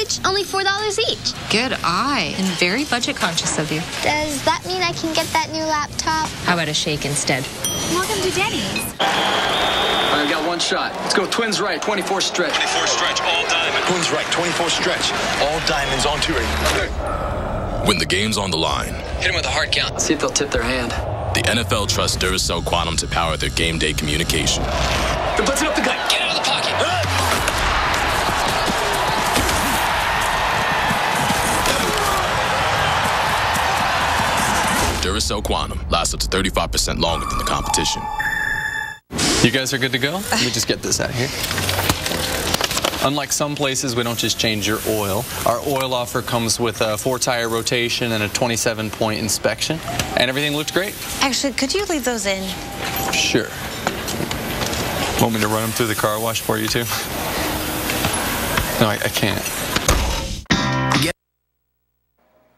package, only $4 each. Good eye, and very budget conscious of you. Does that mean I can get that new laptop? How about a shake instead? Welcome to Denny's. I've got one shot. Let's go twins right, 24 stretch. 24 stretch, all diamond. Twins right, 24 stretch, all diamonds on 2 ready. When the game's on the line, Hit them with a hard count. See if they'll tip their hand. the NFL trusts Duracell Quantum to power their game day communication. They're blitzing up the gut. Get out of the pocket. Duracell Quantum lasts up to 35% longer than the competition. You guys are good to go? Let me just get this out here. Unlike some places, we don't just change your oil. Our oil offer comes with a 4-tire rotation and a 27-point inspection. And everything looked great. Actually, could you leave those in? Sure. Want me to run them through the car wash for you, too? No, I can't.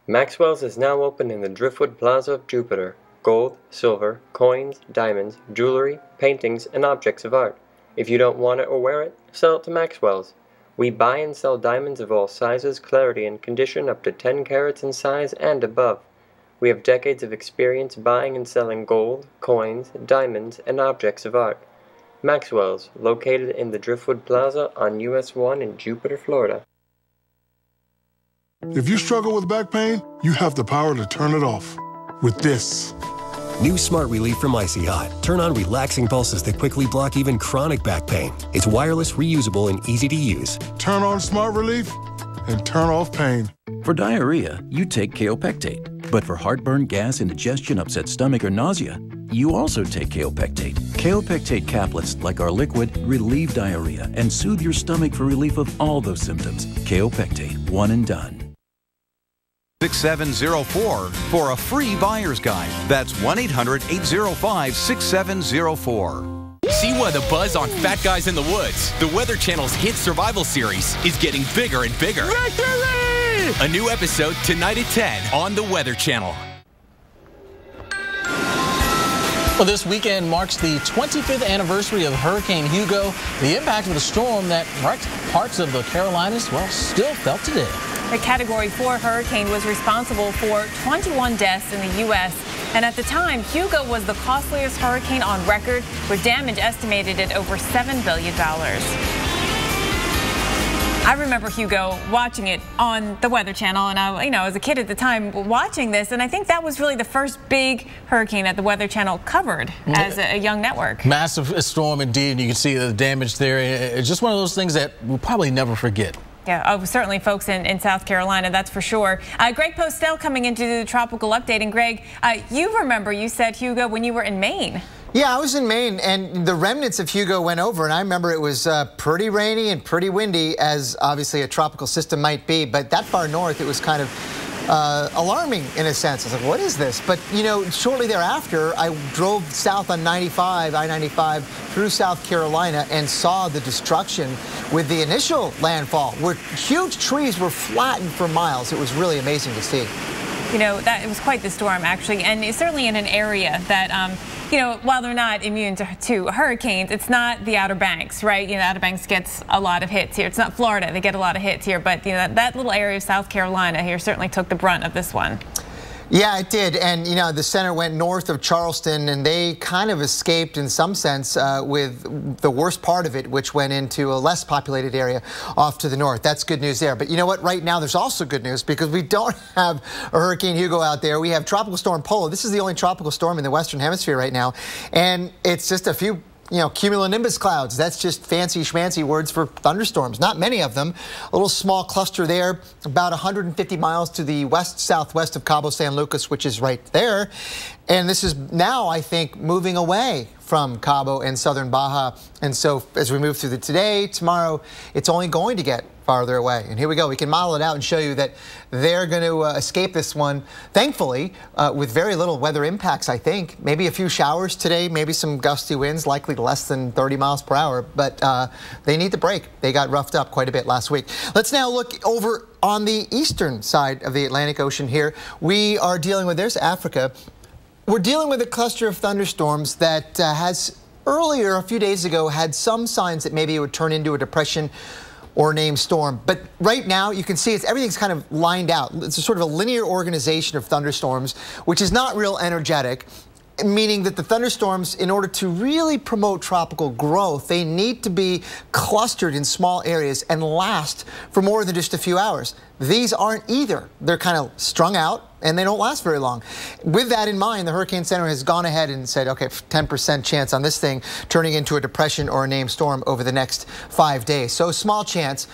Maxwell's is now open in the Driftwood Plaza of Jupiter. Gold, silver, coins, diamonds, jewelry, paintings, and objects of art. If you don't want it or wear it, sell it to Maxwell's. We buy and sell diamonds of all sizes, clarity, and condition up to 10 carats in size and above. We have decades of experience buying and selling gold, coins, diamonds, and objects of art. Maxwell's, located in the Driftwood Plaza on US 1 in Jupiter, Florida. If you struggle with back pain, you have the power to turn it off with this. New Smart Relief from Icy Hot. Turn on relaxing pulses that quickly block even chronic back pain. It's wireless, reusable, and easy to use. Turn on Smart Relief and turn off pain. For diarrhea, you take Kaopectate. But for heartburn, gas, indigestion, upset stomach, or nausea, you also take Kaopectate. Kaopectate caplets, like our liquid, relieve diarrhea and soothe your stomach for relief of all those symptoms. Kaopectate, one and done. 6704 for a free buyer's guide. That's 1-800-805-6704. See why the buzz on Fat Guys in the Woods, the Weather Channel's hit survival series, is getting bigger and bigger. Victory! A new episode tonight at 10 on the Weather Channel. Well, this weekend marks the 25th anniversary of Hurricane Hugo. The impact of the storm that wrecked parts of the Carolinas, well, still felt today. The Category 4 hurricane was responsible for 21 deaths in the U.S. And at the time, Hugo was the costliest hurricane on record, with damage estimated at over $7 billion. I remember Hugo watching it on the Weather Channel, and I was a kid at the time watching this, and I think that was really the first big hurricane that the Weather Channel covered as a young network. Massive storm indeed, and you can see the damage there. It's just one of those things that we'll probably never forget. Yeah, certainly folks in South Carolina, that's for sure. Greg Postel coming into the Tropical Update. And Greg, you remember you said Hugo when you were in Maine. Yeah, I was in Maine, and the remnants of Hugo went over, and I remember it was pretty rainy and pretty windy, as obviously a tropical system might be, but that far north, it was kind of alarming in a sense. I was like, what is this? But, you know, shortly thereafter, I drove south on I-95 through South Carolina and saw the destruction with the initial landfall, where huge trees were flattened for miles. It was really amazing to see. You know, it was quite the storm, actually, and it's certainly in an area that, you know, while they're not immune to hurricanes, it's not the Outer Banks, right? You know, Outer Banks gets a lot of hits here. It's not Florida. They get a lot of hits here. But, you know, that little area of South Carolina here certainly took the brunt of this one. Yeah, it did. And, you know, the center went north of Charleston, and they kind of escaped in some sense with the worst part of it, which went into a less populated area off to the north. That's good news there. But you know what? Right now, there's also good news, because we don't have a Hurricane Hugo out there. We have Tropical Storm Polo. This is the only tropical storm in the Western Hemisphere right now. And it's just a few, you know, cumulonimbus clouds. That's just fancy schmancy words for thunderstorms. Not many of them. A little small cluster there, about 150 miles to the west-southwest of Cabo San Lucas, which is right there. And this is now, I think, moving away from Cabo and southern Baja. And so as we move through today, tomorrow, it's only going to get farther away. And here we go. We can model it out and show you that they're going to escape this one, thankfully, with very little weather impacts, I think. Maybe a few showers today, maybe some gusty winds, likely less than 30 miles per hour. But they need the break. They got roughed up quite a bit last week. Let's now look over on the eastern side of the Atlantic Ocean here. We are dealing with, there's Africa. We're dealing with a cluster of thunderstorms that has earlier, a few days ago, had some signs that maybe it would turn into a depression. or named storm. But right now, you can see everything's kind of lined out. It's a sort of a linear organization of thunderstorms, which is not real energetic, meaning that the thunderstorms, in order to really promote tropical growth, they need to be clustered in small areas and last for more than just a few hours. These aren't either. They're kind of strung out and they don't last very long. With that in mind, the Hurricane Center has gone ahead and said, okay, 10% chance on this thing turning into a depression or a named storm over the next 5 days. So small chance.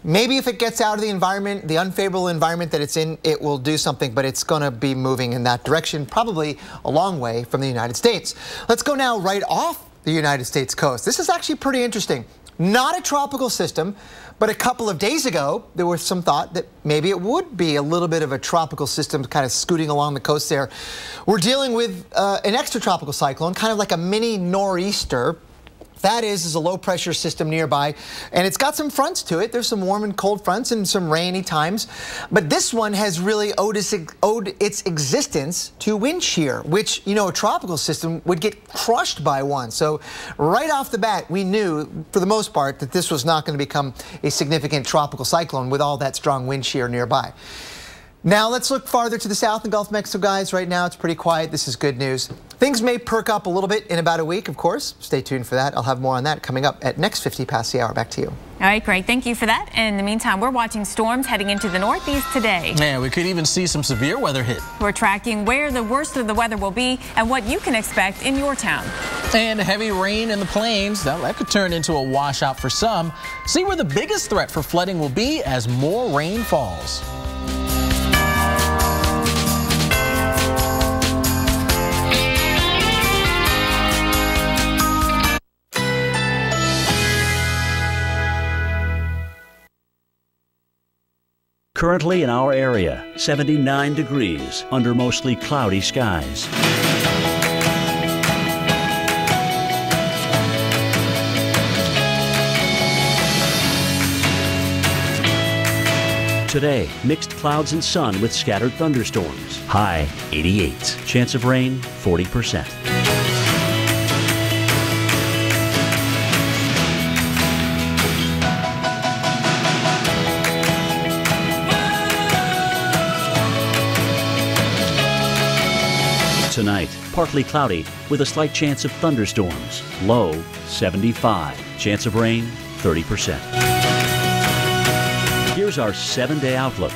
Maybe if it gets out of the environment, the unfavorable environment that it's in, it will do something, but it's going to be moving in that direction, probably a long way from the United States. Let's go now right off the United States coast. This is actually pretty interesting. Not a tropical system, but a couple of days ago, there was some thought that maybe it would be a little bit of a tropical system kind of scooting along the coast there. We're dealing with an extratropical cyclone, kind of like a mini nor'easter. That is a low pressure system nearby, and it's got some fronts to it. There's some warm and cold fronts and some rainy times, but this one has really owed its existence to wind shear, which, you know, a tropical system would get crushed by one. So right off the bat, we knew for the most part that this was not going to become a significant tropical cyclone with all that strong wind shear nearby. Now let's look farther to the south in Gulf of Mexico, guys. Right now it's pretty quiet. This is good news. Things may perk up a little bit in about a week, of course. Stay tuned for that. I'll have more on that coming up at next 50 past the hour. Back to you. All right, great. Thank you for that. In the meantime, we're watching storms heading into the northeast today. Yeah, we could even see some severe weather hit. We're tracking where the worst of the weather will be and what you can expect in your town. And heavy rain in the plains, that could turn into a washout for some. See where the biggest threat for flooding will be as more rain falls. Currently in our area, 79 degrees under mostly cloudy skies. Today, mixed clouds and sun with scattered thunderstorms. High 88. Chance of rain 40%. Tonight, partly cloudy with a slight chance of thunderstorms. Low 75. Chance of rain 30%. Here's our 7-day outlook.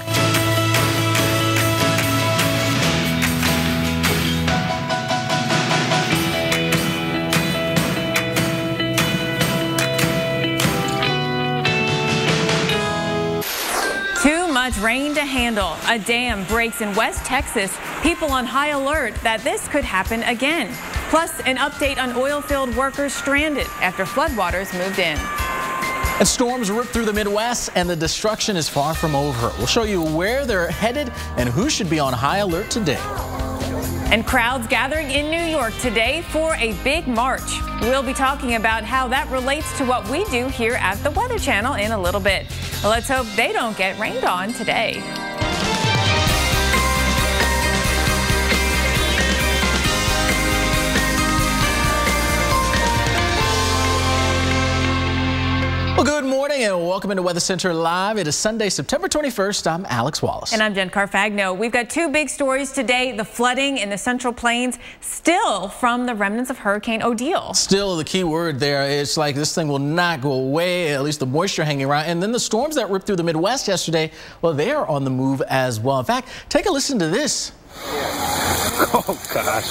Rain to handle. A dam breaks in West Texas. People on high alert that this could happen again. Plus, an update on oil field workers stranded after floodwaters moved in. And storms rip through the Midwest, and the destruction is far from over. We'll show you where they're headed and who should be on high alert today. And crowds gathering in New York today for a big march. We'll be talking about how that relates to what we do here at the Weather Channel in a little bit. Well, let's hope they don't get rained on today. Well, good morning and welcome into Weather Center Live. It is Sunday, September 21st. I'm Alex Wallace. And I'm Jen Carfagno. We've got two big stories today. The flooding in the Central Plains, still from the remnants of Hurricane Odile. Still the key word there. It's like this thing will not go away, at least the moisture hanging around. And then the storms that ripped through the Midwest yesterday, well, they are on the move as well. In fact, take a listen to this. Oh, gosh.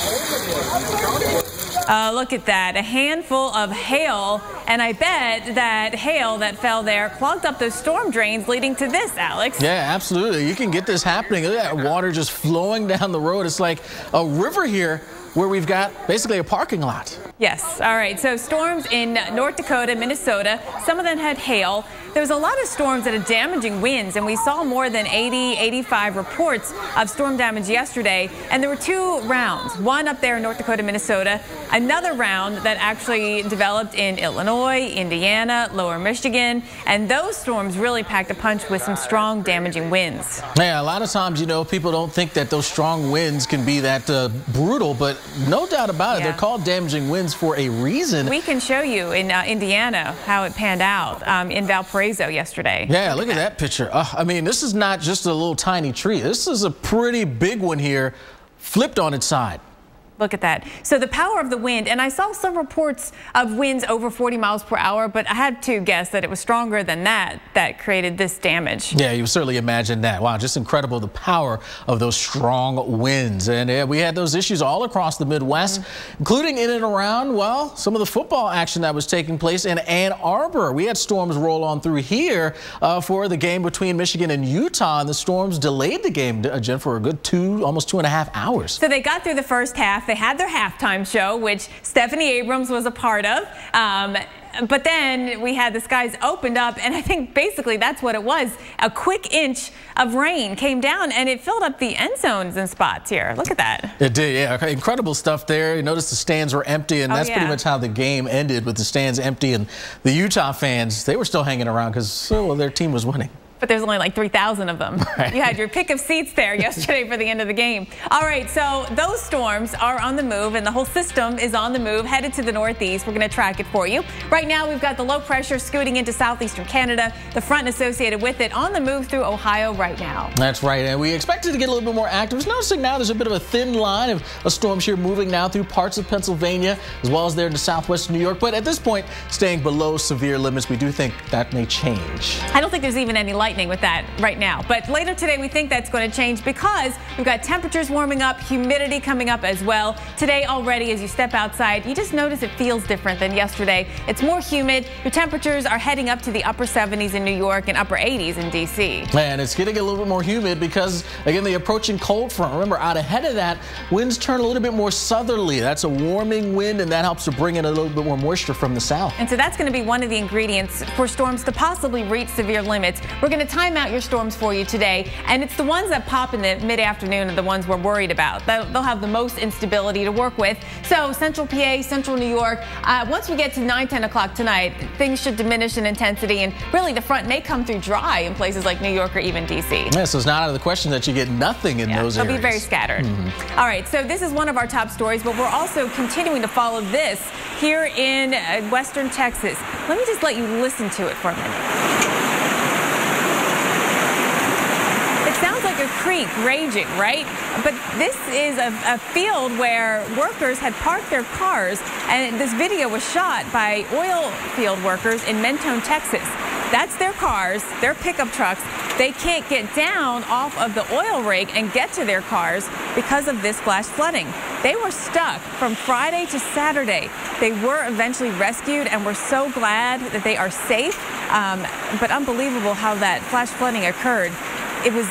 Look at that, a handful of hail, and I bet that hail that fell there clogged up those storm drains leading to this, Alex. Yeah, absolutely. You can get this happening. Look at that water just flowing down the road. It's like a river here where we've got basically a parking lot. Yes. All right. So storms in North Dakota, Minnesota, some of them had hail. There was a lot of storms that had damaging winds, and we saw more than 80, 85 reports of storm damage yesterday. And there were two rounds, one up there in North Dakota, Minnesota, another round that actually developed in Illinois, Indiana, Lower Michigan. And those storms really packed a punch with some strong damaging winds. Yeah, a lot of times, you know, people don't think that those strong winds can be that brutal, but no doubt about it. Yeah. They're called damaging winds for a reason. We can show you in Indiana how it panned out in Valparaiso. Valparaiso yesterday. Yeah, look at that picture. I mean, this is not just a little tiny tree. This is a pretty big one here, flipped on its side. Look at that. So the power of the wind, and I saw some reports of winds over 40 miles per hour, but I had to guess that it was stronger than that created this damage. Yeah, you certainly imagine that. Wow, just incredible, the power of those strong winds. And we had those issues all across the Midwest, including in and around, well, some of the football action that was taking place in Ann Arbor. We had storms roll on through here for the game between Michigan and Utah, and the storms delayed the game, Jen, for a good almost 2.5 hours. So they got through the first half. They had their halftime show, which Stephanie Abrams was a part of. But then we had the skies opened up, and I think basically that's what it was. A quick inch of rain came down, and it filled up the end zones in spots here. Look at that. It did, yeah. Incredible stuff there. You notice the stands were empty, and that's pretty much how the game ended, with the stands empty. And the Utah fans, they were still hanging around because their team was winning. But there's only like 3,000 of them. Right. You had your pick of seats there yesterday for the end of the game. All right, so those storms are on the move, and the whole system is on the move, headed to the northeast. We're going to track it for you. Right now, we've got the low pressure scooting into southeastern Canada, the front associated with it on the move through Ohio right now. That's right, and we expect it to get a little bit more active. We're noticing now there's a bit of a thin line of storms here moving now through parts of Pennsylvania, as well as there into southwest New York. But at this point, staying below severe limits. We do think that may change. I don't think there's even any lightning with that right now, but later today we think that's going to change because we've got temperatures warming up, humidity coming up as well. Today already, as you step outside, you just notice it feels different than yesterday. It's more humid. Your temperatures are heading up to the upper 70s in New York and upper 80s in D.C. And it's getting a little bit more humid because, again, the approaching cold front. Remember, out ahead of that, winds turn a little bit more southerly. That's a warming wind, and that helps to bring in a little bit more moisture from the south. And so that's going to be one of the ingredients for storms to possibly reach severe limits. We're going to time out your storms for you today, and it's the ones that pop in the mid-afternoon are the ones we're worried about. They'll have the most instability to work with. So central PA, central New York, once we get to 9-10 o'clock tonight, things should diminish in intensity, and really the front may come through dry in places like New York or even D.C. Yeah, so it's not out of the question that you get nothing in those areas. They'll be very scattered. All right, so this is one of our top stories, but we're also continuing to follow this here in western Texas. Let me just let you listen to it for a minute. Sounds like a creek raging, right? But this is a field where workers had parked their cars, and this video was shot by oil field workers in Mentone, Texas. That's their cars, their pickup trucks. They can't get down off of the oil rig and get to their cars because of this flash flooding. They were stuck from Friday to Saturday. They were eventually rescued, and we're so glad that they are safe. But unbelievable how that flash flooding occurred. It was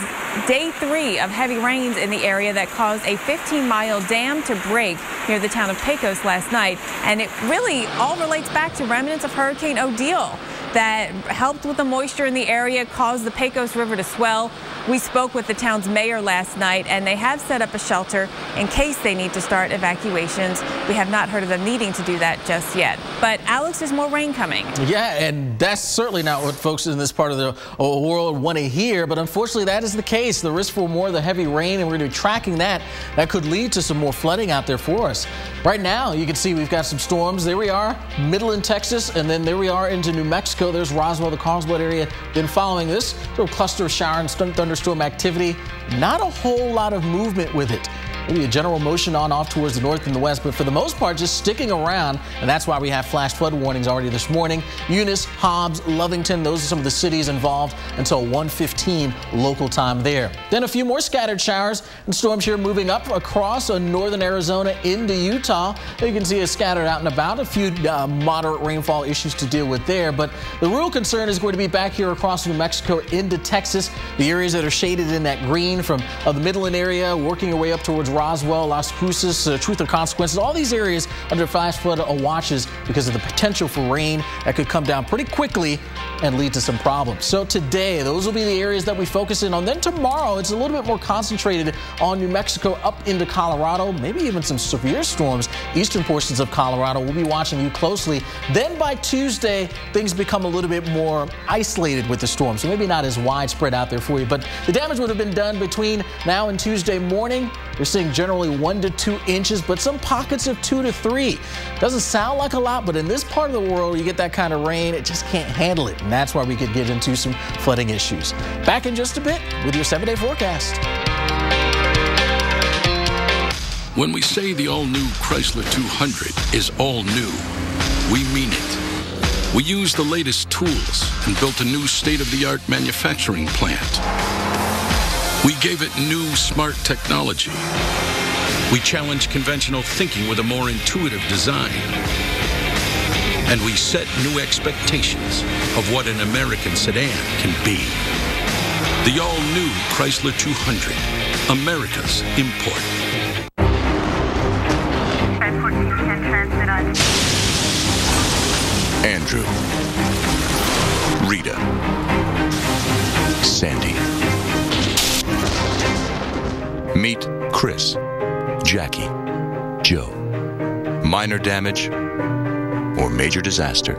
day 3 of heavy rains in the area that caused a 15-mile dam to break near the town of Pecos last night. And it really all relates back to remnants of Hurricane Odile that helped with the moisture in the area, caused the Pecos River to swell. We spoke with the town's mayor last night, and they have set up a shelter in case they need to start evacuations. We have not heard of them needing to do that just yet. But, Alex, there's more rain coming. Yeah, and that's certainly not what folks in this part of the world want to hear, but unfortunately that is the case. The risk for more of the heavy rain, and we're going to be tracking that. That could lead to some more flooding out there for us. Right now, you can see we've got some storms. There we are, Midland, Texas, and then there we are into New Mexico. There's Roswell, the Carlsbad area. Then following this little cluster of shower and thunderstorm activity, not a whole lot of movement with it. Maybe a general motion on off towards the north and the west, but for the most part, just sticking around, and that's why we have flash flood warnings already this morning. Eunice, Hobbs, Lovington, those are some of the cities involved until 1:15 local time there. Then a few more scattered showers and storms here moving up across northern Arizona into Utah. You can see it scattered out and about. A few moderate rainfall issues to deal with there, but the real concern is going to be back here across New Mexico into Texas. The areas that are shaded in that green from the Midland area, working your way up towards Roswell, Las Cruces, Truth or Consequences, all these areas under flash flood watches because of the potential for rain that could come down pretty quickly and lead to some problems. So today, those will be the areas that we focus in on. Then tomorrow, it's a little bit more concentrated on New Mexico up into Colorado, maybe even some severe storms. Eastern portions of Colorado, we'll be watching you closely. Then by Tuesday, things become a little bit more isolated with the storm, so maybe not as widespread out there for you. But the damage would have been done between now and Tuesday morning. We're seeing rain, generally 1 to 2 inches, but some pockets of 2 to 3. Doesn't sound like a lot, but in this part of the world, you get that kind of rain, it just can't handle it. And that's why we could get into some flooding issues. Back in just a bit with your 7-day forecast. When we say the all-new Chrysler 200 is all new, we mean it. We used the latest tools and built a new state-of-the-art manufacturing plant. We gave it new smart technology. We challenged conventional thinking with a more intuitive design. And we set new expectations of what an American sedan can be. The all-new Chrysler 200, America's import. Andrew, Rita, Sandy. Meet Chris, Jackie, Joe. Minor damage or major disaster.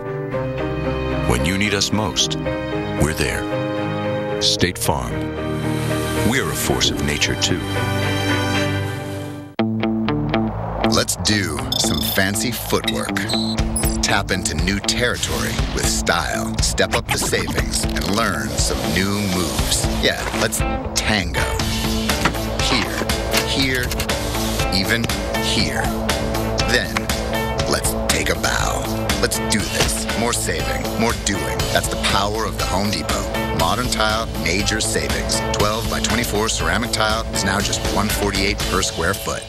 When you need us most, we're there. State Farm. We're a force of nature, too. Let's do some fancy footwork. Tap into new territory with style. Step up the savings and learn some new moves. Yeah, let's tango. Here, even here. Then, let's take a bow. Let's do this. More saving, more doing. That's the power of the Home Depot. Modern tile, major savings. 12 by 24 ceramic tile is now just $148 per square foot.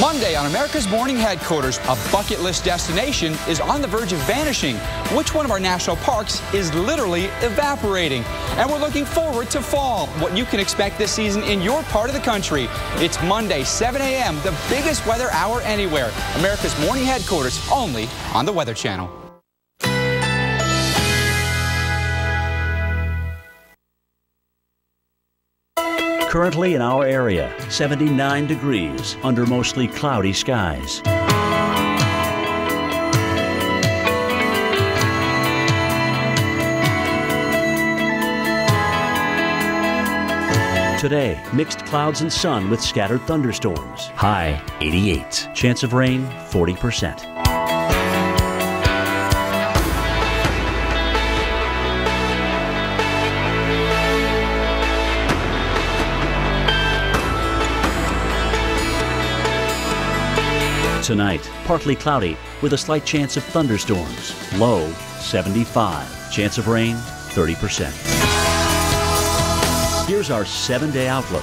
Monday on America's Morning Headquarters, a bucket list destination is on the verge of vanishing. Which one of our national parks is literally evaporating? And we're looking forward to fall, what you can expect this season in your part of the country. It's Monday, 7 a.m., the biggest weather hour anywhere. America's Morning Headquarters, only on the Weather Channel. Currently in our area, 79 degrees under mostly cloudy skies. Today, mixed clouds and sun with scattered thunderstorms. High 88. Chance of rain 40%. Tonight, partly cloudy with a slight chance of thunderstorms. Low 75. Chance of rain 30%. Here's our 7-day outlook.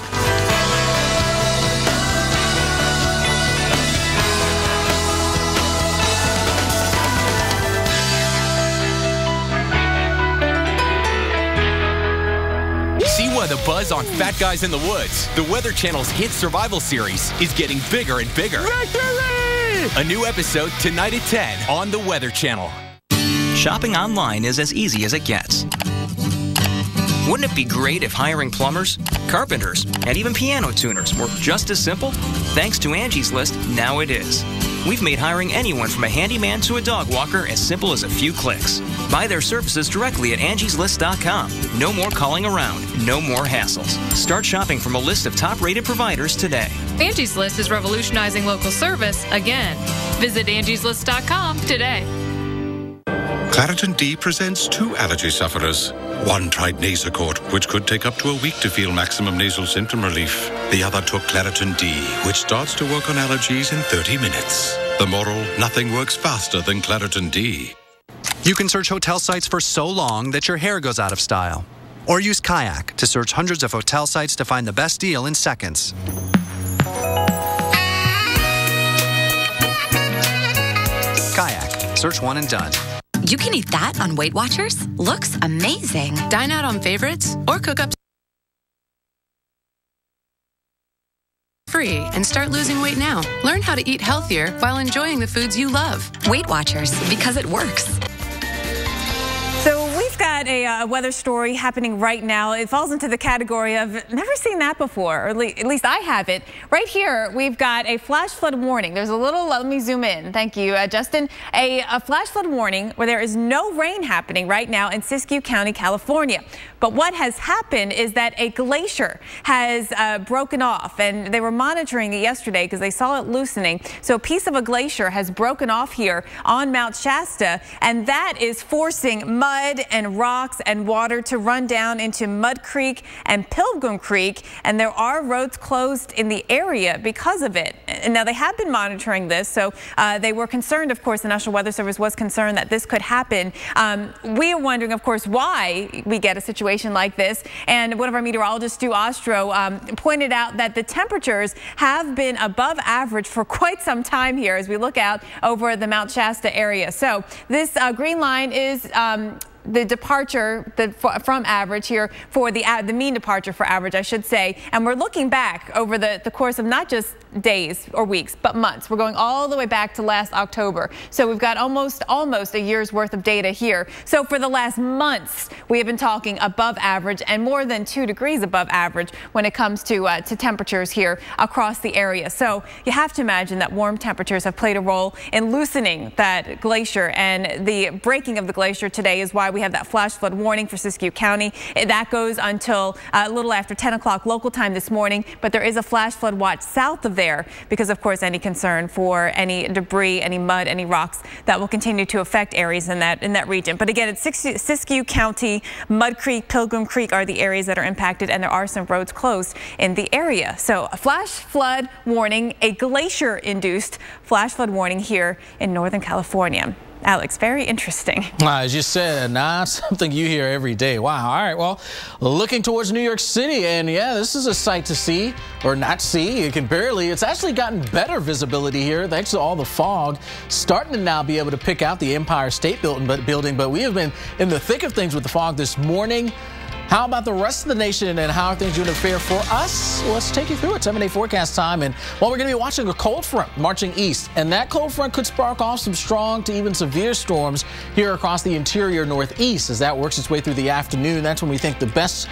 See why the buzz on Fat Guys in the Woods, the Weather Channel's hit survival series, is getting bigger and bigger. Victory! A new episode tonight at 10 on the Weather Channel. Shopping online is as easy as it gets. Wouldn't it be great if hiring plumbers, carpenters, and even piano tuners were just as simple? Thanks to Angie's List, now it is. We've made hiring anyone from a handyman to a dog walker as simple as a few clicks. Buy their services directly at angieslist.com. No more calling around, no more hassles. Start shopping from a list of top-rated providers today. Angie's List is revolutionizing local service again. Visit angieslist.com today. Claritin D presents 2 allergy sufferers. One tried Nasacort, which could take up to a week to feel maximum nasal symptom relief. The other took Claritin D, which starts to work on allergies in 30 minutes. The moral, nothing works faster than Claritin D. You can search hotel sites for so long that your hair goes out of style. Or use Kayak to search hundreds of hotel sites to find the best deal in seconds. Kayak. Search one and done. You can eat that on Weight Watchers? Looks amazing. Dine out on favorites or cook up free and start losing weight now. Learn how to eat healthier while enjoying the foods you love. Weight Watchers, because it works. So we've got got a weather story happening right now. It falls into the category of never seen that before, or at least I haven't. Right here, we've got a flash flood warning. There's a little, let me zoom in. Thank you, Justin. A flash flood warning where there is no rain happening right now in Siskiyou County, California. But what has happened is that a glacier has broken off, and they were monitoring it yesterday because they saw it loosening. So a piece of a glacier has broken off here on Mount Shasta, and that is forcing mud and rocks and water to run down into Mud Creek and Pilgrim Creek, and there are roads closed in the area because of it. And now they have been monitoring this, so they were concerned, of course, the National Weather Service was concerned that this could happen. We are wondering, of course, why we get a situation like this, and one of our meteorologists, Stu Ostro, pointed out that the temperatures have been above average for quite some time here as we look out over the Mount Shasta area. So this green line is the departure from average here for the mean departure for average, I should say. And we're looking back over the course of not just days or weeks, but months. We're going all the way back to last October. So we've got almost a year's worth of data here. So for the last months, we have been talking above average and more than 2 degrees above average when it comes to temperatures here across the area. So you have to imagine that warm temperatures have played a role in loosening that glacier, and the breaking of the glacier today is why we have that flash flood warning for Siskiyou County. That goes until a little after 10 o'clock local time this morning, but there is a flash flood watch south of there because, of course, any concern for any debris, any mud, any rocks that will continue to affect areas in that region. But again, it's Siskiyou County, Mud Creek, Pilgrim Creek are the areas that are impacted, and there are some roads closed in the area. So a flash flood warning, a glacier-induced flash flood warning here in Northern California. Alex, very interesting. As you said, not something you hear every day. Wow. All right. Well, looking towards New York City, and yeah, this is a sight to see or not see. You can barely. It's actually gotten better visibility here thanks to all the fog. Starting to now be able to pick out the Empire State Building, but we have been in the thick of things with the fog this morning. How about the rest of the nation, and how are things going to fare for us? Well, let's take you through it. 7-day forecast time. And well, we're going to be watching a cold front marching east, and that cold front could spark off some strong to even severe storms here across the interior northeast. As that works its way through the afternoon, that's when we think the best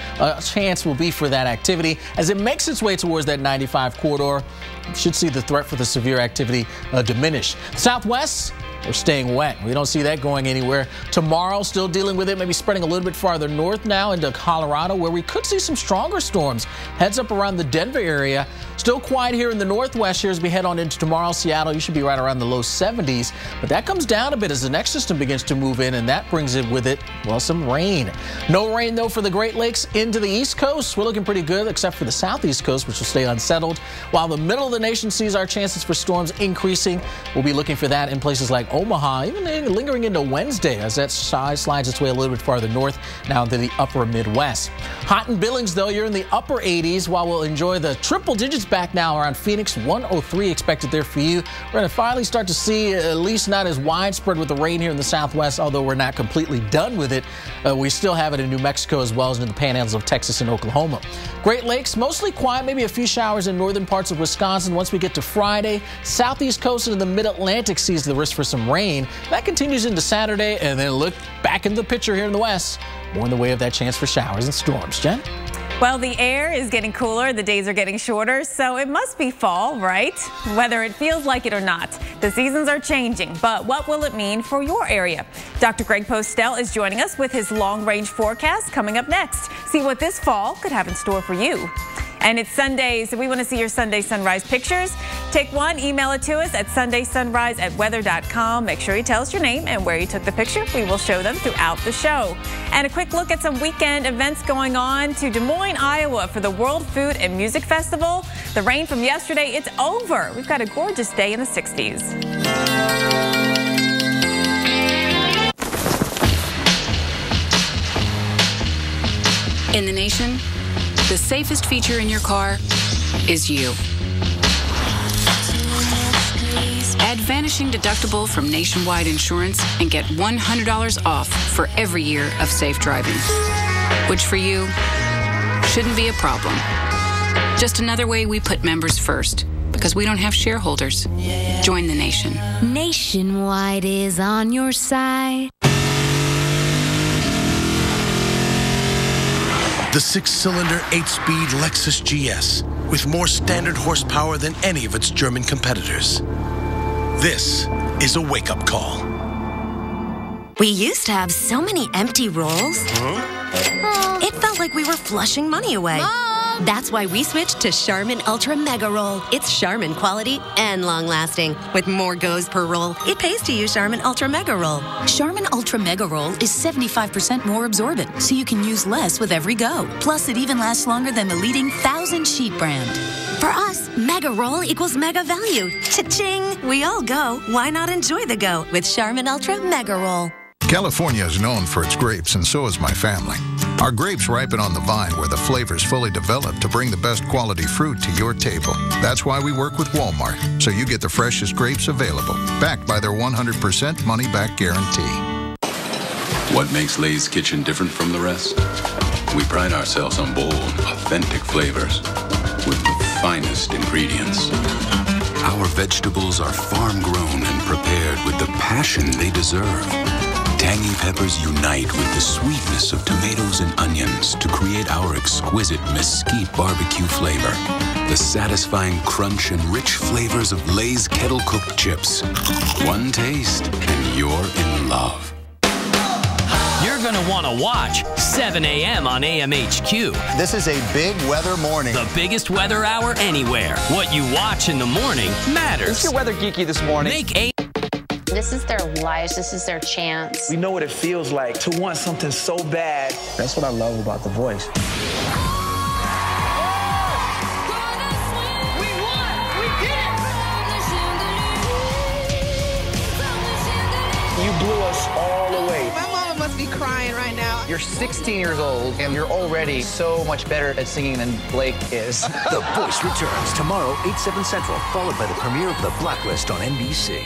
chance will be for that activity. As it makes its way towards that 95 corridor, you should see the threat for the severe activity diminish. Southwest, we're staying wet. We don't see that going anywhere. Tomorrow, still dealing with it, maybe spreading a little bit farther north now into Colorado, where we could see some stronger storms. Heads up around the Denver area. Still quiet here in the northwest here as we head on into tomorrow. Seattle, you should be right around the low 70s. But that comes down a bit as the next system begins to move in, and that brings it with it, well, some rain. No rain, though, for the Great Lakes into the East Coast. We're looking pretty good, except for the southeast coast, which will stay unsettled. While the middle of the nation sees our chances for storms increasing, we'll be looking for that in places like Omaha, even lingering into Wednesday as that slides its way a little bit farther north now into the upper Midwest. Hot in Billings, though, you're in the upper 80s, while we'll enjoy the triple digits back now around Phoenix. 103 expected there for you. We're going to finally start to see, at least not as widespread with the rain here in the southwest, although we're not completely done with it. We still have it in New Mexico as well as in the panhandles of Texas and Oklahoma. Great Lakes, mostly quiet, maybe a few showers in northern parts of Wisconsin. Once we get to Friday, southeast coast and the mid-Atlantic sees the risk for some rain. That continues into Saturday, and then look back in the picture here in the west. More in the way of that chance for showers and storms. Jen? Well, the air is getting cooler, the days are getting shorter, so it must be fall, right? Whether it feels like it or not. The seasons are changing, but what will it mean for your area? Dr. Greg Postel is joining us with his long-range forecast coming up next. See what this fall could have in store for you. And it's Sunday, so we want to see your Sunday sunrise pictures. Take one, email it to us at sundaysunrise@weather.com. Make sure you tell us your name and where you took the picture. We will show them throughout the show. And a quick look at some weekend events going on to Des Moines, Iowa for the World Food and Music Festival. The rain from yesterday, it's over. We've got a gorgeous day in the 60s. In the nation, the safest feature in your car is you. Add Vanishing Deductible from Nationwide Insurance and get $100 off for every year of safe driving, which for you shouldn't be a problem. Just another way we put members first, because we don't have shareholders. Join the nation. Nationwide is on your side. The 6-cylinder, 8-speed Lexus GS with more standard horsepower than any of its German competitors. This is a wake-up call. We used to have so many empty rolls. It felt like we were flushing money away. Mom! That's why we switched to Charmin Ultra Mega Roll. It's Charmin quality and long-lasting. With more goes per roll, it pays to use Charmin Ultra Mega Roll. Charmin Ultra Mega Roll is 75% more absorbent, so you can use less with every go. Plus, it even lasts longer than the leading 1000 sheet brand. For us, Mega Roll equals mega value. Cha-ching! We all go. Why not enjoy the go with Charmin Ultra Mega Roll? California is known for its grapes, and so is my family. Our grapes ripen on the vine where the flavor's fully developed to bring the best quality fruit to your table. That's why we work with Walmart, so you get the freshest grapes available, backed by their 100% money-back guarantee. What makes Lay's Kitchen different from the rest? We pride ourselves on bold, authentic flavors with the finest ingredients. Our vegetables are farm-grown and prepared with the passion they deserve. Tangy peppers unite with the sweetness of tomatoes and onions to create our exquisite mesquite barbecue flavor. The satisfying crunch and rich flavors of Lay's kettle-cooked chips. One taste and you're in love. You're going to want to watch 7 a.m. on AMHQ. This is a big weather morning. The biggest weather hour anywhere. What you watch in the morning matters. If you're weather geeky this morning, This is their lives. This is their chance. We know what it feels like to want something so bad. That's what I love about The Voice. You blew us all away. My mama must be crying right now. You're 16 years old, and you're already so much better at singing than Blake is. The Voice returns tomorrow, 8/7 Central, followed by the premiere of The Blacklist on NBC.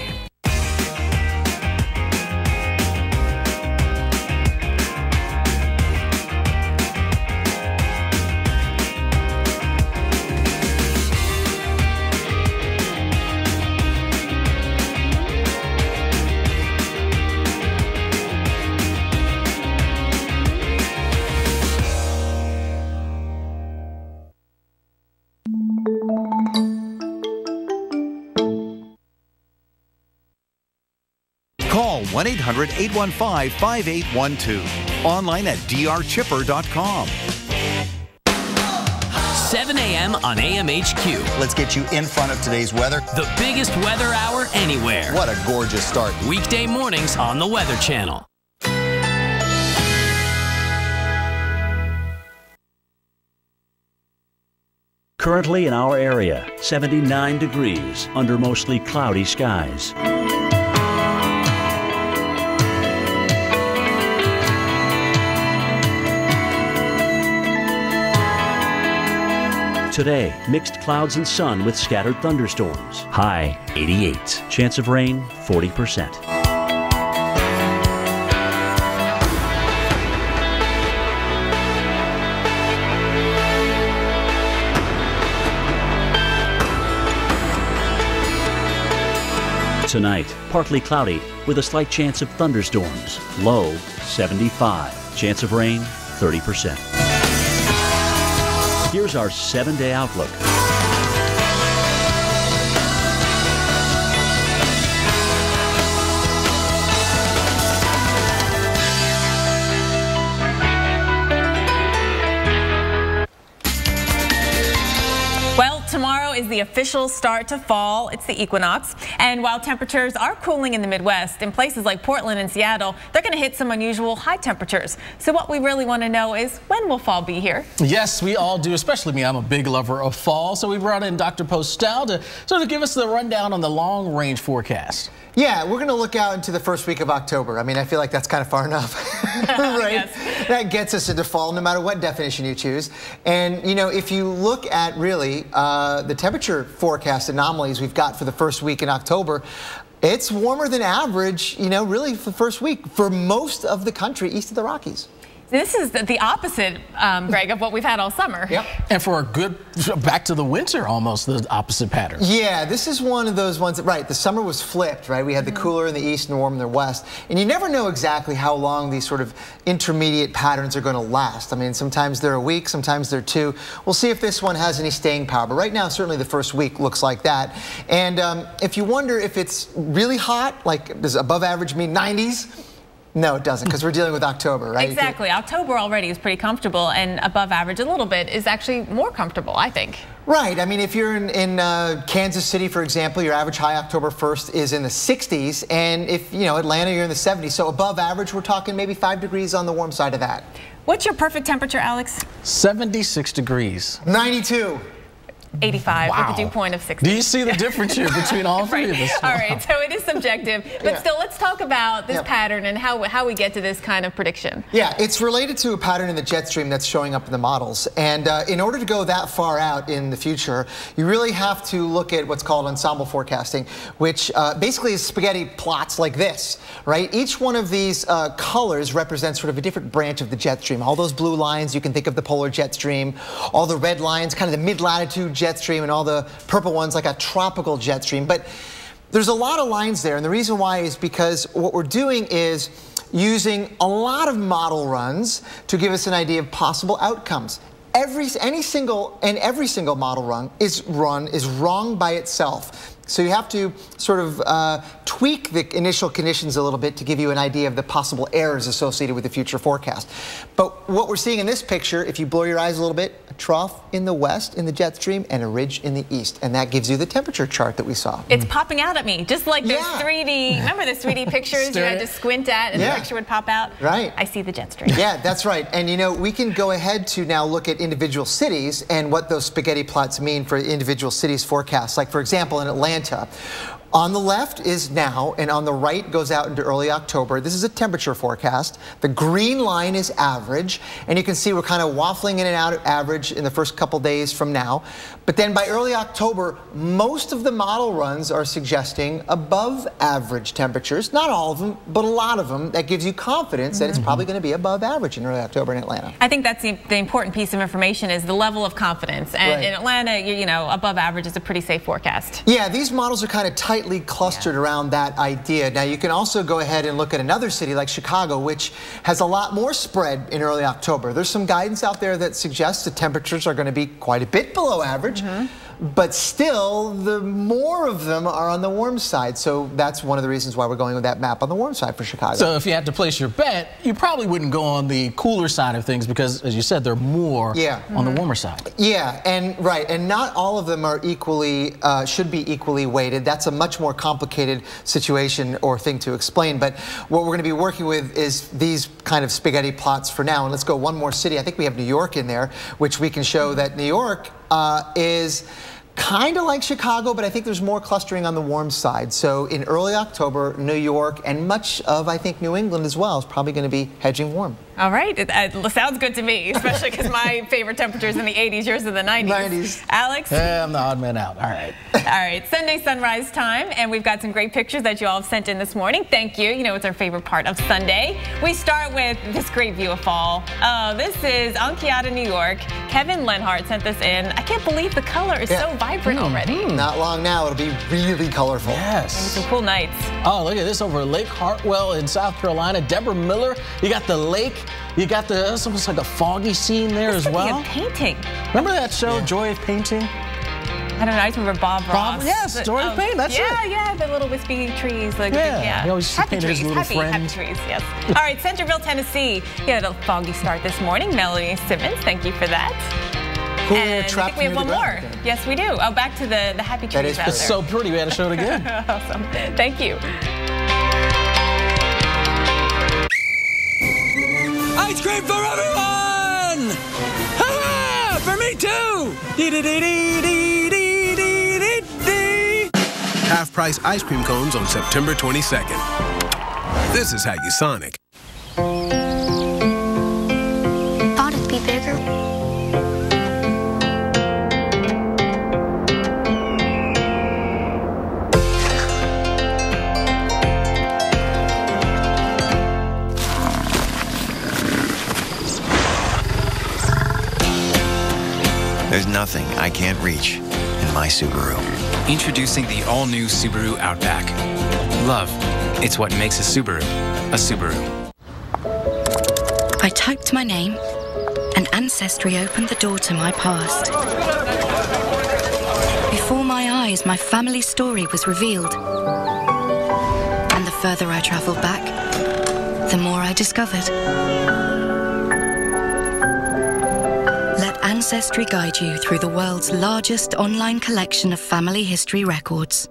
Call 1-800-815-5812. Online at drchipper.com. 7 a.m. on AMHQ. Let's get you in front of today's weather. The biggest weather hour anywhere. What a gorgeous start. Weekday mornings on the Weather Channel. Currently in our area, 79 degrees under mostly cloudy skies. Today, mixed clouds and sun with scattered thunderstorms. High 88. Chance of rain 40%. Tonight, partly cloudy with a slight chance of thunderstorms. Low 75. Chance of rain 30%. Here's our 7-day outlook. Well, tomorrow is the official start to fall. It's the equinox. And while temperatures are cooling in the Midwest, in places like Portland and Seattle, they're going to hit some unusual high temperatures. So what we really want to know is, when will fall be here? Yes, we all do, especially me. I'm a big lover of fall. So we brought in Dr. Postel to sort of give us the rundown on the long-range forecast. Yeah, we're going to look out into the first week of October. I mean, I feel like that's kind of far enough, right? Yes. That gets us into fall, no matter what definition you choose. And, you know, if you look at really the temperature forecast anomalies we've got for the first week in October, it's warmer than average, you know, really for the first week for most of the country east of the Rockies. This is the opposite, Greg, of what we've had all summer. Yep. And for a good, back to the winter almost, the opposite pattern. Yeah, this is one of those ones that, right, the summer was flipped, right? We had the cooler in the east and warm in the west. And you never know exactly how long these sort of intermediate patterns are going to last. I mean, sometimes they're a week, sometimes they're 2. We'll see if this one has any staying power. But right now, certainly the first week looks like that. And if you wonder if it's really hot, like does above average mean 90s? No, it doesn't, because we're dealing with October, right? Exactly. October already is pretty comfortable, and above average a little bit is actually more comfortable, I think. Right. I mean, if you're in Kansas City, for example, your average high October 1st is in the 60s, and if, you know, Atlanta, you're in the 70s. So above average, we're talking maybe 5 degrees on the warm side of that. What's your perfect temperature, Alex? 76 degrees. 92. 85 with a dew point of 60. Do you see the difference here between all three of us? All right, so it is subjective, but still, let's talk about this pattern and how we get to this kind of prediction. Yeah, it's related to a pattern in the jet stream that's showing up in the models. And in order to go that far out in the future, you really have to look at what's called ensemble forecasting, which basically is spaghetti plots like this, right? Each one of these colors represents sort of a different branch of the jet stream. All those blue lines, you can think of the polar jet stream. All the red lines, kind of the mid-latitude jet stream, and all the purple ones like a tropical jet stream. But there's a lot of lines there, and the reason why is because what we're doing is using a lot of model runs to give us an idea of possible outcomes. Every single model run is wrong by itself. So you have to sort of tweak the initial conditions a little bit to give you an idea of the possible errors associated with the future forecast. But what we're seeing in this picture, if you blow your eyes a little bit, a trough in the west in the jet stream and a ridge in the east. And that gives you the temperature chart that we saw. It's popping out at me, just like those 3D, remember the 3D pictures you had to squint at and the picture would pop out? Right. I see the jet stream. Yeah, that's right. And you know, we can go ahead to now look at individual cities and what those spaghetti plots mean for individual cities forecasts. Like for example, in Atlanta, on the left is now, and on the right goes out into early October. This is a temperature forecast. The green line is average, and you can see we're kind of waffling in and out of average in the first couple days from now. But then by early October, most of the model runs are suggesting above average temperatures. Not all of them, but a lot of them. That gives you confidence that it's probably going to be above average in early October in Atlanta. I think that's the important piece of information is the level of confidence. And in Atlanta, you know, above average is a pretty safe forecast. Yeah, these models are kind of tightly clustered around that idea. Now, you can also go ahead and look at another city like Chicago, which has a lot more spread in early October. There's some guidance out there that suggests the temperatures are going to be quite a bit below average. But still, the more of them are on the warm side. So that's one of the reasons why we're going with that map on the warm side for Chicago. So if you had to place your bet, you probably wouldn't go on the cooler side of things because, as you said, they're more on the warmer side. Yeah, and not all of them are equally, should be equally weighted. That's a much more complicated situation or thing to explain. But what we're going to be working with is these kind of spaghetti plots for now. And let's go one more city. I think we have New York in there, which we can show that New York is kind of like Chicago, but I think there's more clustering on the warm side. So in early October, New York and much of, I think, New England as well is probably going to be hedging warm. All right. It sounds good to me, especially because my favorite temperatures in the 80s, yours in the 90s. Alex? Yeah, I'm the odd man out. All right. All right. Sunday sunrise time, and we've got some great pictures that you all have sent in this morning. Thank you. You know, it's our favorite part of Sunday. We start with this great view of fall. This is Onkiata, New York. Kevin Lenhart sent this in. I can't believe the color is so vibrant already. Not long now. It'll be really colorful. Yes. And some cool nights. Oh, look at this over Lake Hartwell in South Carolina. Deborah Miller, you got the lake. You got it's almost like a foggy scene there as well. A painting. Remember that show, Joy of Painting? I don't know. I remember Bob Ross. Yes, Joy of Painting. That's it. Yeah, the little wispy trees. Like, He always painted his little friend. Happy trees, yes. All right, Centerville, Tennessee. You had a foggy start this morning. Melanie Simmons, thank you for that. And I think we have one more. Yes, we do. Oh, back to the happy trees. It's so pretty. We had to show it again. Awesome. Thank you. Ice cream for everyone! Hurrah! For me too! Half-price ice cream cones on September 22nd. This is Hacky Sonic. Thought it'd be bigger. There's nothing I can't reach in my Subaru. Introducing the all-new Subaru Outback. Love, it's what makes a Subaru a Subaru. I typed my name, and Ancestry opened the door to my past. Before my eyes, my family story was revealed. And the further I traveled back, the more I discovered. Let Ancestry guide you through the world's largest online collection of family history records.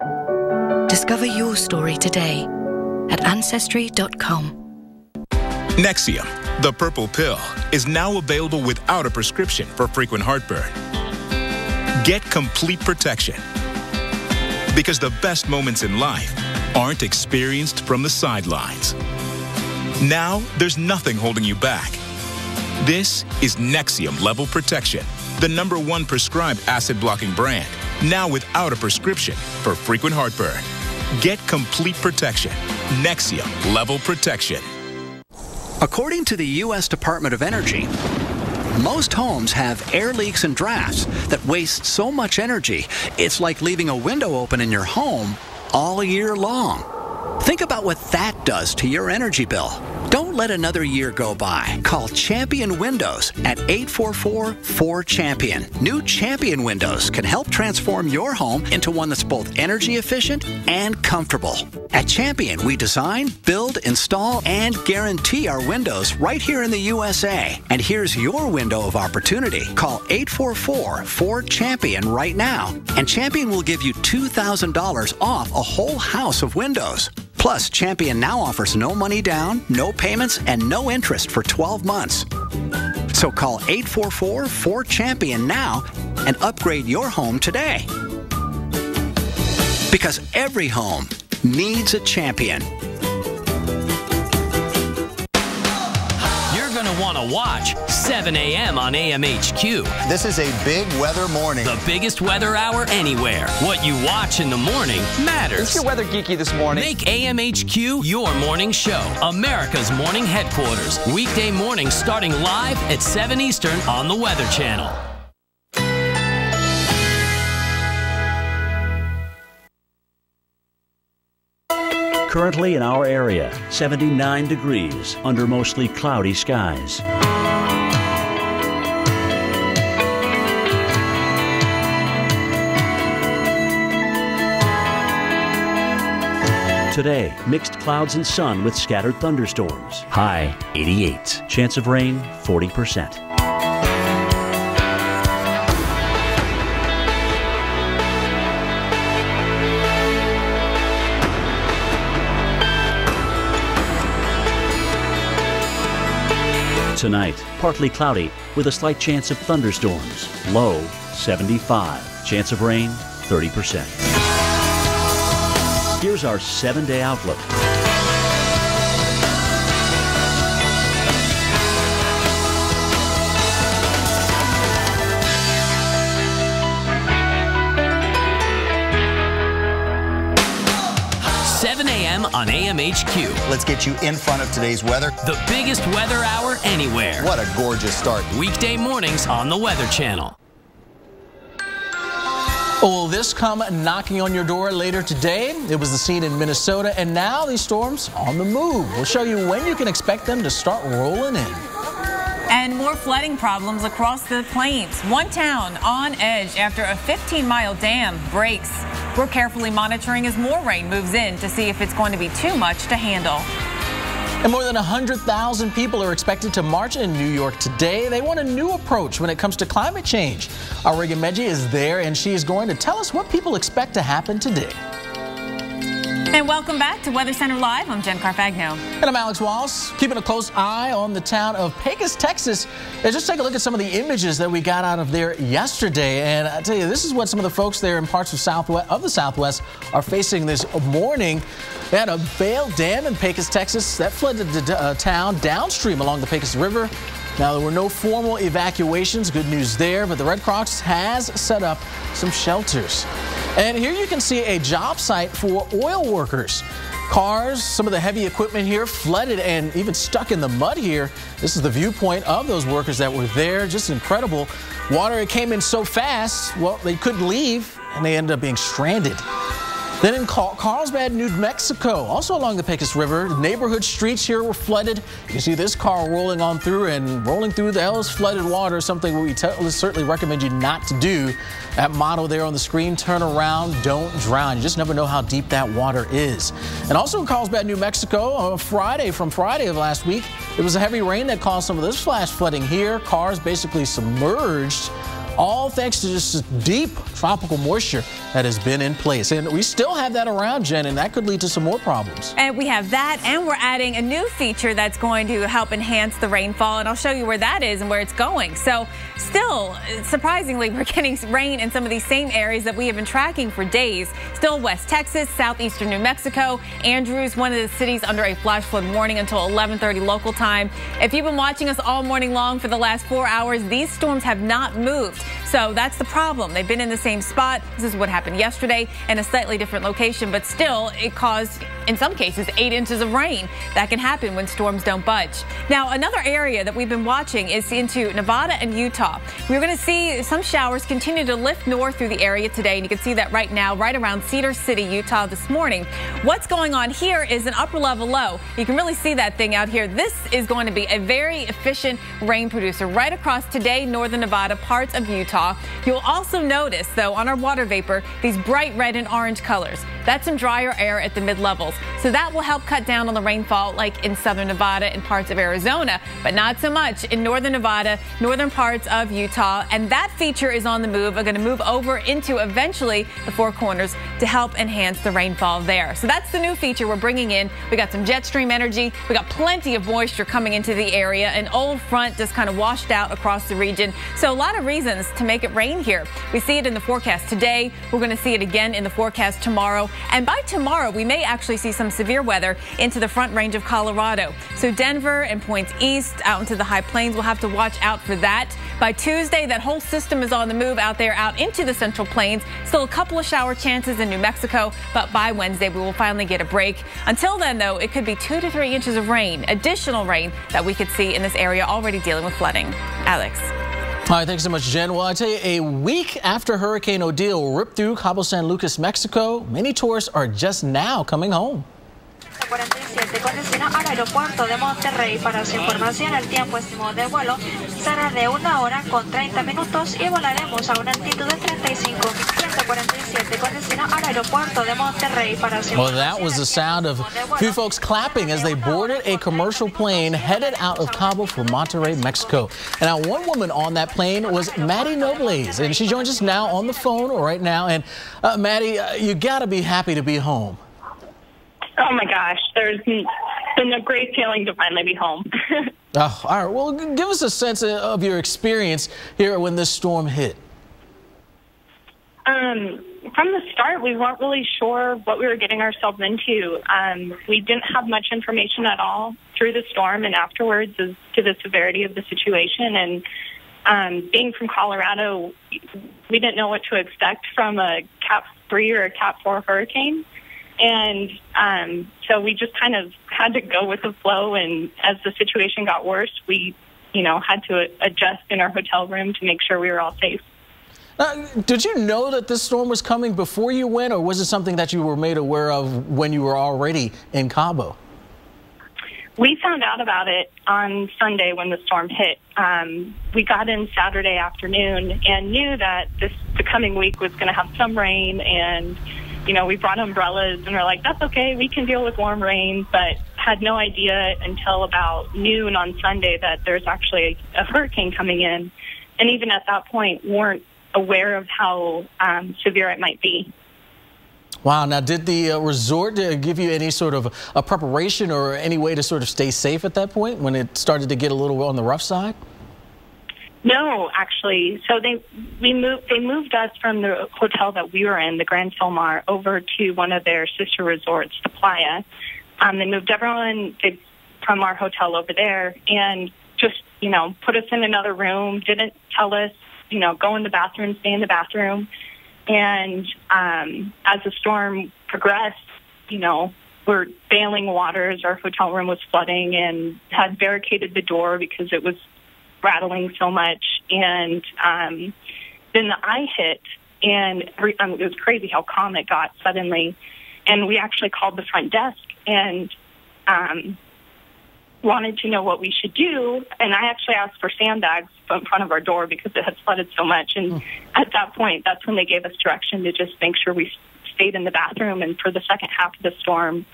Discover your story today at Ancestry.com. Nexium, the purple pill, is now available without a prescription for frequent heartburn. Get complete protection. Because the best moments in life aren't experienced from the sidelines. Now, there's nothing holding you back. This is Nexium Level Protection, the #1 prescribed acid-blocking brand, now without a prescription for frequent heartburn. Get complete protection. Nexium Level Protection. According to the U.S. Department of Energy, most homes have air leaks and drafts that waste so much energy, it's like leaving a window open in your home all year long. Think about what that does to your energy bill. Don't let another year go by. Call Champion Windows at 844-4CHAMPION. New Champion Windows can help transform your home into one that's both energy efficient and comfortable. At Champion, we design, build, install, and guarantee our windows right here in the USA. And here's your window of opportunity. Call 844-4CHAMPION right now, and Champion will give you $2,000 off a whole house of windows. Plus, Champion now offers no money down, no payments, and no interest for 12 months. So call 844-4CHAMPION now and upgrade your home today. Because every home needs a champion. You're going to want to watch 7 a.m. on AMHQ. This is a big weather morning. The biggest weather hour anywhere. What you watch in the morning matters. Let's get weather geeky this morning. Make AMHQ your morning show. America's morning headquarters. Weekday mornings starting live at 7 Eastern on the Weather Channel. Currently in our area, 79 degrees under mostly cloudy skies. Today, mixed clouds and sun with scattered thunderstorms. High 88. Chance of rain 40%. Tonight, partly cloudy with a slight chance of thunderstorms. Low 75. Chance of rain 30%. Here's our 7-day outlook. On AMHQ. Let's get you in front of today's weather. The biggest weather hour anywhere. What a gorgeous start. Weekday mornings on the Weather Channel. Will this come knocking on your door later today? It was the scene in Minnesota, and now these storms on the move. We'll show you when you can expect them to start rolling in. And more flooding problems across the plains. One town on edge after a 15-mile dam breaks. We're carefully monitoring as more rain moves in to see if it's going to be too much to handle. And more than 100,000 people are expected to march in New York today. They want a new approach when it comes to climate change. Our Regan Medji is there, and she is going to tell us what people expect to happen today. And welcome back to Weather Center Live. I'm Jen Carfagno. And I'm Alex Wallace, keeping a close eye on the town of Pecos, Texas. And just take a look at some of the images that we got out of there yesterday. And I tell you, this is what some of the folks there in parts of the Southwest are facing this morning. They had a failed dam in Pecos, Texas that flooded the town downstream along the Pecos River. Now, there were no formal evacuations. Good news there, but the Red Cross has set up some shelters. And here you can see a job site for oil workers. Cars, some of the heavy equipment here flooded and even stuck in the mud here. This is the viewpoint of those workers that were there. Just incredible. Water came in so fast, well, they couldn't leave, and they ended up being stranded. Then in Carlsbad, New Mexico, also along the Pecos River, neighborhood streets here were flooded. You can see this car rolling on through, and rolling through the L's flooded water, something we certainly recommend you not to do. That motto there on the screen, turn around, don't drown. You just never know how deep that water is. And also in Carlsbad, New Mexico, from Friday of last week, it was a heavy rain that caused some of this flash flooding here. Cars basically submerged, all thanks to just deep tropical moisture that has been in place. And we still have that around, Jen, and that could lead to some more problems. And we have that, and we're adding a new feature that's going to help enhance the rainfall, and I'll show you where that is and where it's going. So still, surprisingly, we're getting rain in some of these same areas that we have been tracking for days. Still West Texas, southeastern New Mexico, Andrews, one of the cities under a flash flood warning until 11:30 local time. If you've been watching us all morning long for the last 4 hours, these storms have not moved. So that's the problem. They've been in the same spot. This is what happened yesterday in a slightly different location, but still it caused, in some cases, 8 inches of rain. That can happen when storms don't budge. Now, another area that we've been watching is into Nevada and Utah. We're going to see some showers continue to lift north through the area today, and you can see that right now, right around Cedar City, Utah this morning. What's going on here is an upper level low. You can really see that thing out here. This is going to be a very efficient rain producer right across today, northern Nevada, parts of Utah. You'll also notice, though, on our water vapor, these bright red and orange colors. That's some drier air at the mid-levels. So that will help cut down on the rainfall like in southern Nevada and parts of Arizona, but not so much in northern Nevada, northern parts of Utah. And that feature is on the move. We're going to move over into eventually the Four Corners to help enhance the rainfall there. So that's the new feature we're bringing in. We got some jet stream energy. We got plenty of moisture coming into the area. An old front just kind of washed out across the region. So a lot of reasons to make it rain here. We see it in the forecast today. We're going to see it again in the forecast tomorrow. And by tomorrow, we may actually see some severe weather into the front range of Colorado. So Denver and points east out into the high plains, we'll have to watch out for that. By Tuesday, that whole system is on the move out there, out into the central plains. Still a couple of shower chances in New Mexico, but by Wednesday, we will finally get a break. Until then, though, it could be 2 to 3 inches of rain, additional rain that we could see in this area already dealing with flooding. Alex. All right, thanks so much, Jen. Well, I tell you, a week after Hurricane Odile ripped through Cabo San Lucas, Mexico, many tourists are just now coming home. 47 con destino al aeropuerto de Monterrey. Para su información, el tiempo estimado de vuelo será de 1 hora con 30 minutos y volaremos a una altitud de 35. 147 con destino al aeropuerto de Monterrey. Para su Well, that was the sound of a few folks clapping as they boarded a commercial plane headed out of Cabo for Monterrey, Mexico. And now one woman on that plane was Maddie Nobles, and she joins us now on the phone right now. And Maddie, you got to be happy to be home. Oh, my gosh. There's been a great feeling to finally be home. All right. Well, give us a sense of your experience here when this storm hit. From the start, we weren't really sure what we were getting ourselves into. We didn't have much information at all through the storm and afterwards as to the severity of the situation. And being from Colorado, we didn't know what to expect from a Cat 3 or a Cat 4 hurricane. And so we just kind of had to go with the flow. And as the situation got worse, we, had to adjust in our hotel room to make sure we were all safe. Did you know that this storm was coming before you went, or was it something that you were made aware of when you were already in Cabo? We found out about it on Sunday when the storm hit. We got in Saturday afternoon and knew that the coming week was going to have some rain, and we brought umbrellas and we're like, that's okay, we can deal with warm rain, but had no idea until about noon on Sunday that there's actually a hurricane coming in. And even at that point, weren't aware of how severe it might be. Wow. Now, did the resort give you any sort of a preparation or any way to sort of stay safe at that point when it started to get a little on the rough side? No, actually. So they moved us from the hotel that we were in, the Grand Silmar, over to one of their sister resorts, the Playa. They moved everyone from our hotel over there and just, put us in another room, didn't tell us, go in the bathroom, stay in the bathroom. And as the storm progressed, we're bailing waters. Our hotel room was flooding and had barricaded the door because it was rattling so much. And then the eye hit, and it was crazy how calm it got suddenly. And we actually called the front desk and wanted to know what we should do. And I actually asked for sandbags in front of our door because it had flooded so much. And at that point, that's when they gave us direction to just make sure we stayed in the bathroom. And for the second half of the storm,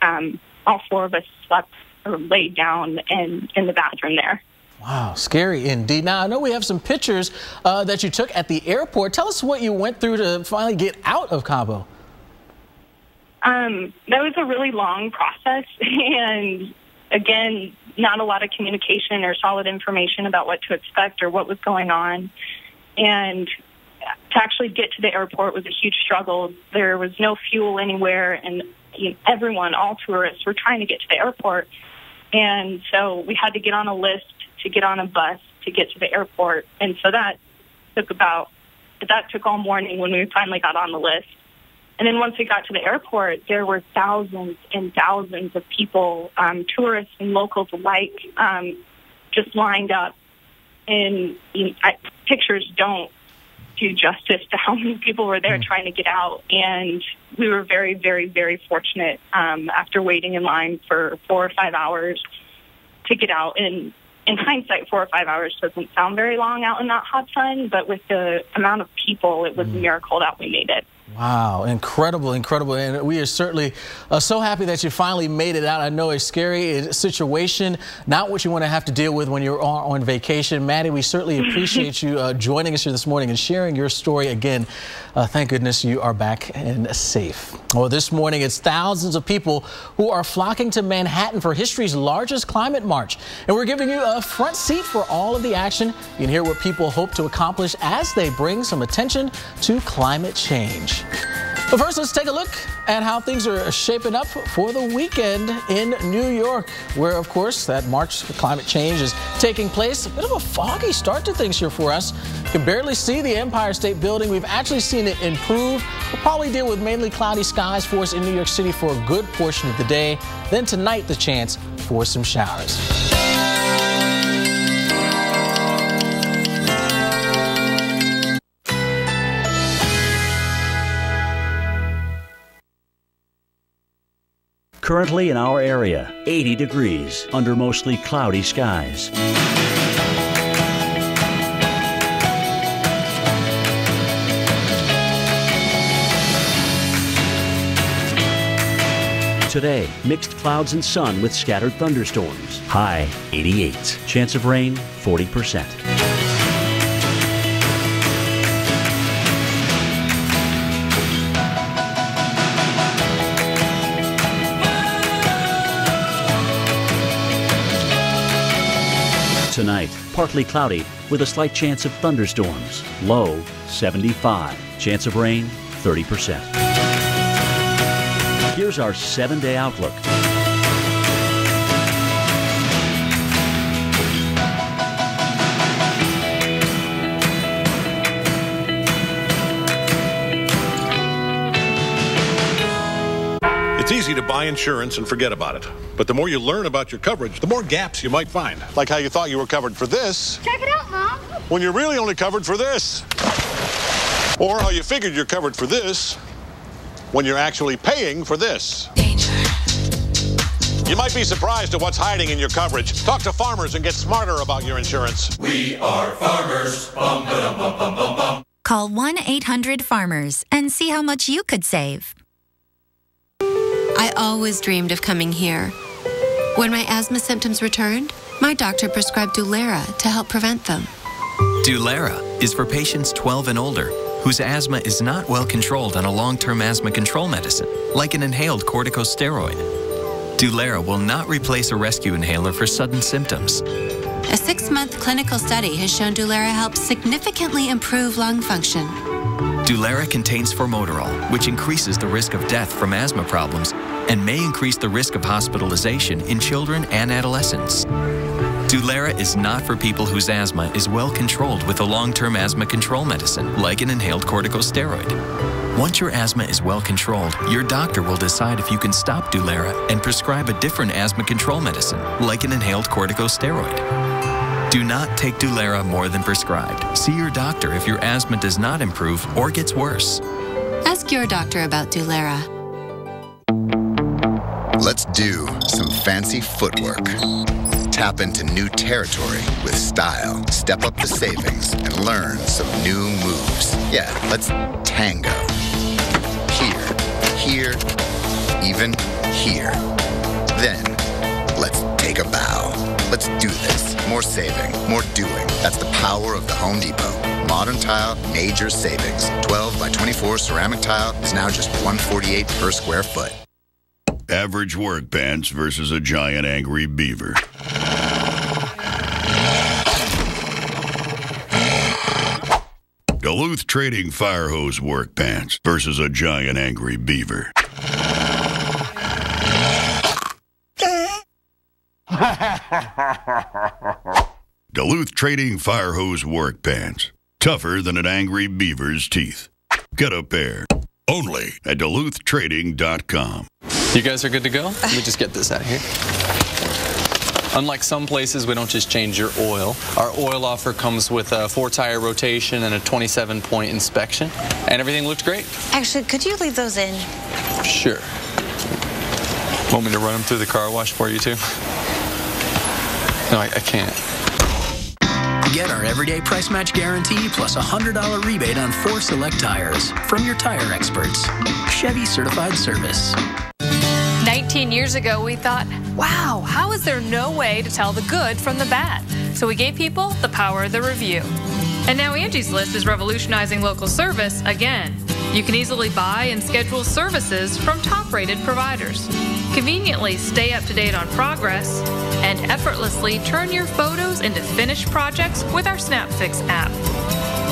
all four of us slept or laid down in the bathroom there. Wow, scary indeed. Now, I know we have some pictures that you took at the airport. Tell us what you went through to finally get out of Cabo. That was a really long process, and again, not a lot of communication or solid information about what to expect or what was going on. And to actually get to the airport was a huge struggle. There was no fuel anywhere, and everyone, all tourists, were trying to get to the airport. And so we had to get on a list to get on a bus to get to the airport. And so that took all morning when we finally got on the list. And then once we got to the airport, there were thousands and thousands of people, tourists and locals alike, just lined up. And pictures don't do justice to how many people were there trying to get out. And we were very, very, very fortunate after waiting in line for 4 or 5 hours to get out. And in hindsight, 4 or 5 hours doesn't sound very long out in that hot sun, but with the amount of people, it was a miracle that we made it. Wow, incredible, incredible. And we are certainly so happy that you finally made it out. I know a scary situation, not what you want to have to deal with when you're on vacation. Maddie, we certainly appreciate you joining us here this morning and sharing your story again. Thank goodness you are back and safe. Well, this morning it's thousands of people who are flocking to Manhattan for history's largest climate march. And we're giving you a front seat for all of the action. You can hear what people hope to accomplish as they bring some attention to climate change. But first, let's take a look at how things are shaping up for the weekend in New York, where, of course, that March for Climate Change is taking place. A bit of a foggy start to things here for us. You can barely see the Empire State Building. We've actually seen it improve. We'll probably deal with mainly cloudy skies for us in New York City for a good portion of the day. Then tonight, the chance for some showers. Currently in our area, 80 degrees under mostly cloudy skies. Today, mixed clouds and sun with scattered thunderstorms. High 88. Chance of rain 40%. Tonight, partly cloudy with a slight chance of thunderstorms. Low 75. Chance of rain 30%. Here's our 7-day outlook. It's easy to buy insurance and forget about it. But the more you learn about your coverage, the more gaps you might find. Like how you thought you were covered for this. Check it out, Mom. When you're really only covered for this. Or how you figured you're covered for this when you're actually paying for this. Danger. You might be surprised at what's hiding in your coverage. Talk to Farmers and get smarter about your insurance. We are Farmers. Bum, ba-dum, bum, bum, bum, bum. Call 1-800-FARMERS and see how much you could save. I always dreamed of coming here. When my asthma symptoms returned, my doctor prescribed Dulera to help prevent them. Dulera is for patients 12 and older whose asthma is not well controlled on a long-term asthma control medicine, like an inhaled corticosteroid. Dulera will not replace a rescue inhaler for sudden symptoms. A 6-month clinical study has shown Dulera helps significantly improve lung function. Dulera contains formoterol, which increases the risk of death from asthma problems and may increase the risk of hospitalization in children and adolescents. Dulera is not for people whose asthma is well controlled with a long-term asthma control medicine, like an inhaled corticosteroid. Once your asthma is well controlled, your doctor will decide if you can stop Dulera and prescribe a different asthma control medicine, like an inhaled corticosteroid. Do not take Dulera more than prescribed. See your doctor if your asthma does not improve or gets worse. Ask your doctor about Dulera. Let's do some fancy footwork. Tap into new territory with style. Step up the savings and learn some new moves. Yeah, let's tango. Here, even here. Then, let's take a bow. Let's do this. More saving, more doing. That's the power of the Home Depot. Modern tile, major savings. 12 by 24 ceramic tile is now just $148 per square foot. Average work pants versus a giant angry beaver. Duluth Trading Fire Hose work pants versus a giant angry beaver. Duluth Trading Fire Hose work pants. Tougher than an angry beaver's teeth. Get a pair. Only at DuluthTrading.com. You guys are good to go? Let me just get this out of here. Unlike some places, we don't just change your oil. Our oil offer comes with a 4-tire rotation and a 27-point inspection. And everything looked great. Actually, could you leave those in? Sure. Want me to run them through the car wash for you, too? No, I can't. Get our everyday price match guarantee plus a $100 rebate on 4 select tires from your tire experts. Chevy Certified Service. 19 years ago, we thought, wow, how is there no way to tell the good from the bad? So we gave people the power of the review. And now Angie's List is revolutionizing local service again. You can easily buy and schedule services from top-rated providers. Conveniently stay up to date on progress and effortlessly turn your photos into finished projects with our SnapFix app.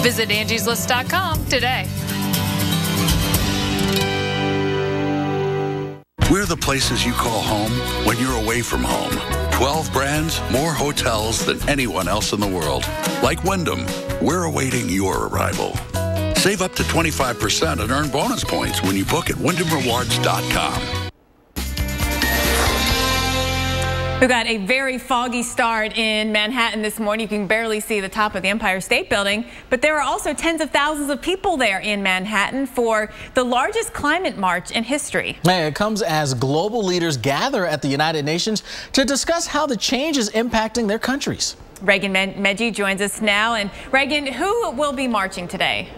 Visit angieslist.com today. We're the places you call home when you're away from home. 12 brands, more hotels than anyone else in the world. Like Wyndham, we're awaiting your arrival. Save up to 25% and earn bonus points when you book at WyndhamRewards.com. We've got a very foggy start in Manhattan this morning. You can barely see the top of the Empire State Building, but there are also tens of thousands of people there in Manhattan for the largest climate march in history. It comes as global leaders gather at the United Nations to discuss how the change is impacting their countries. Reagan Medji joins us now. And Reagan, who will be marching today?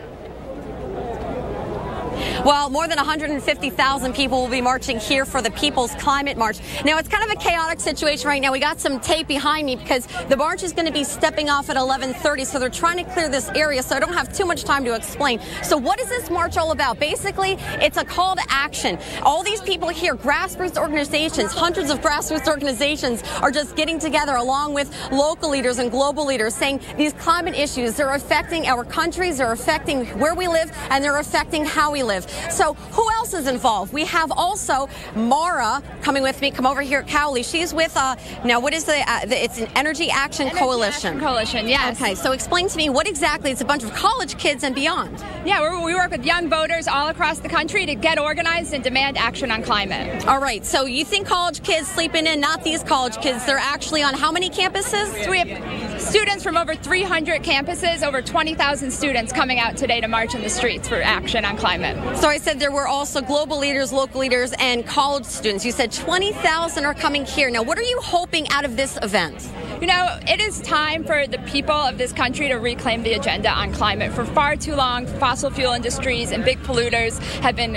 Well, more than 150,000 people will be marching here for the People's Climate March. Now, it's kind of a chaotic situation right now. We got some tape behind me because the march is going to be stepping off at 11:30, so they're trying to clear this area, so I don't have too much time to explain. So what is this march all about? Basically, it's a call to action. All these people here, grassroots organizations, hundreds of grassroots organizations are just getting together along with local leaders and global leaders saying these climate issues, they're affecting our countries, they're affecting where we live, and they're affecting how we live. So who else is involved? We have also Mara coming with me. Come over here, Cowley. She's with, now what is it's an Energy Action Coalition. Action Coalition, yes. Okay, so explain to me what exactly, it's a bunch of college kids and beyond. Yeah, we work with young voters all across the country to get organized and demand action on climate. All right, so you think college kids sleeping in, not these college kids, they're actually on how many campuses? So we have students from over 300 campuses, over 20,000 students coming out today to march in the streets for action on climate. So I said there were also global leaders, local leaders, and college students. You said 20,000 are coming here. Now, what are you hoping out of this event? You know, it is time for the people of this country to reclaim the agenda on climate. For far too long, fossil fuel industries and big polluters have been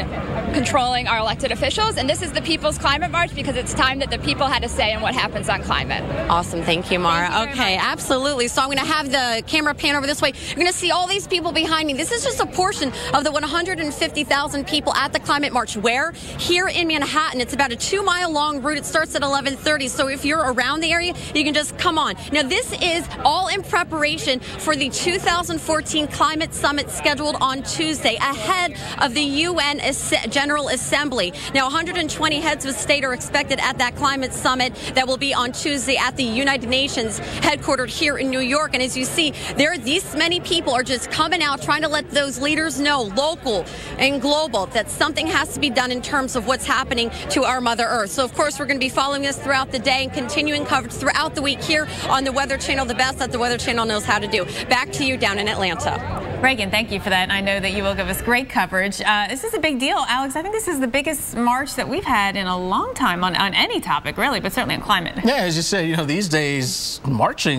controlling our elected officials, and this is the People's Climate March because it's time that the people had a say in what happens on climate. Awesome. Thank you, Mara. Okay, absolutely. So I'm going to have the camera pan over this way. You're going to see all these people behind me. This is just a portion of the 150,000 people at the Climate March. Where? Here in Manhattan. It's about a 2-mile long route. It starts at 11:30. So if you're around the area, you can just come on. Now, this is all in preparation for the 2014 Climate Summit scheduled on Tuesday, ahead of the UN General Assembly. Now, 120 heads of state are expected at that Climate Summit that will be on Tuesday at the United Nations, headquartered here in New York. And as you see, these many people are just coming out, trying to let those leaders know, local and global, that something has to be done in terms of what's happening to our Mother Earth. So, of course, we're going to be following this throughout the day and continuing coverage throughout the week here here on the Weather Channel, the best that the Weather Channel knows how to do. Back to you down in Atlanta. Reagan, thank you for that. I know that you will give us great coverage. This is a big deal, Alex. I think this is the biggest march that we've had in a long time on any topic, really, but certainly on climate. Yeah, as you said, these days marching,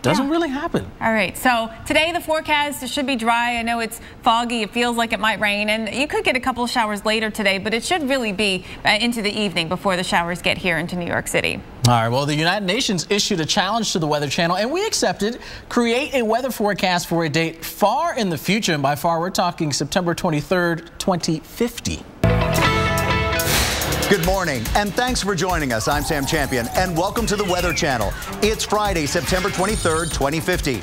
doesn't really happen. All right, so today the forecast should be dry. I know it's foggy. It feels like it might rain, and you could get a couple of showers later today, but it should really be into the evening before the showers get here into New York City. All right, well, the United Nations issued a challenge to the Weather Channel, and we accepted. Create a weather forecast for a date far in the future, and by far we're talking September 23rd, 2050. Good morning, and thanks for joining us. I'm Sam Champion, and welcome to the Weather Channel. It's Friday, September 23rd, 2050.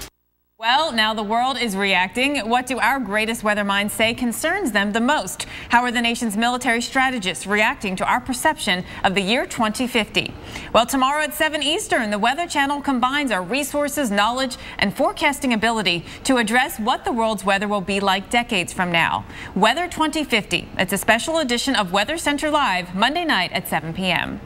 Well, now the world is reacting. What do our greatest weather minds say concerns them the most? How are the nation's military strategists reacting to our perception of the year 2050? Well, tomorrow at 7 Eastern, the Weather Channel combines our resources, knowledge, and forecasting ability to address what the world's weather will be like decades from now. Weather 2050. It's a special edition of Weather Center Live, Monday night at 7 p.m.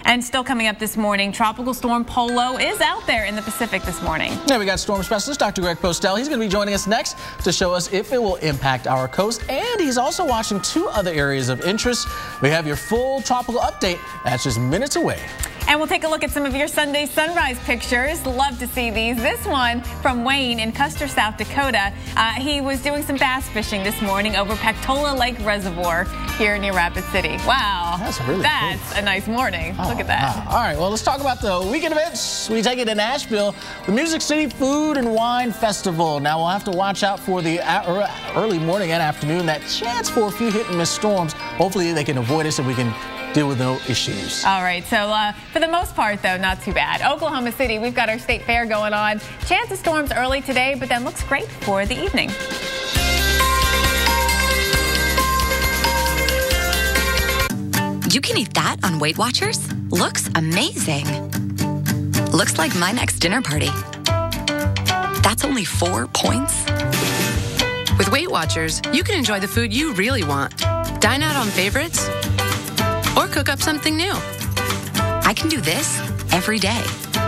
And still coming up this morning, Tropical Storm Polo is out there in the Pacific this morning. Yeah, we got storm specialist Dr. Greg Postel. He's going to be joining us next to show us if it will impact our coast. And he's also watching two other areas of interest. We have your full tropical update. That's just minutes away. And we'll take a look at some of your Sunday sunrise pictures. Love to see these. This one from Wayne in Custer, South Dakota. He was doing some bass fishing this morning over Pactola Lake Reservoir here near Rapid City. Wow. That's really cool. A nice morning. Look at that. Wow. All right, well, let's talk about the weekend events. We take it to Nashville, the Music City Food and Wine Festival. Now, we'll have to watch out for the early morning and afternoon, that chance for a few hit-and-miss storms. Hopefully, they can avoid us and we can deal with no issues. All right, so for the most part, though, not too bad. Oklahoma City, we've got our state fair going on. Chance of storms early today, but then looks great for the evening. You can eat that on Weight Watchers? Looks amazing. Looks like my next dinner party. That's only 4 points. With Weight Watchers, you can enjoy the food you really want. Dine out on favorites, or cook up something new. I can do this every day.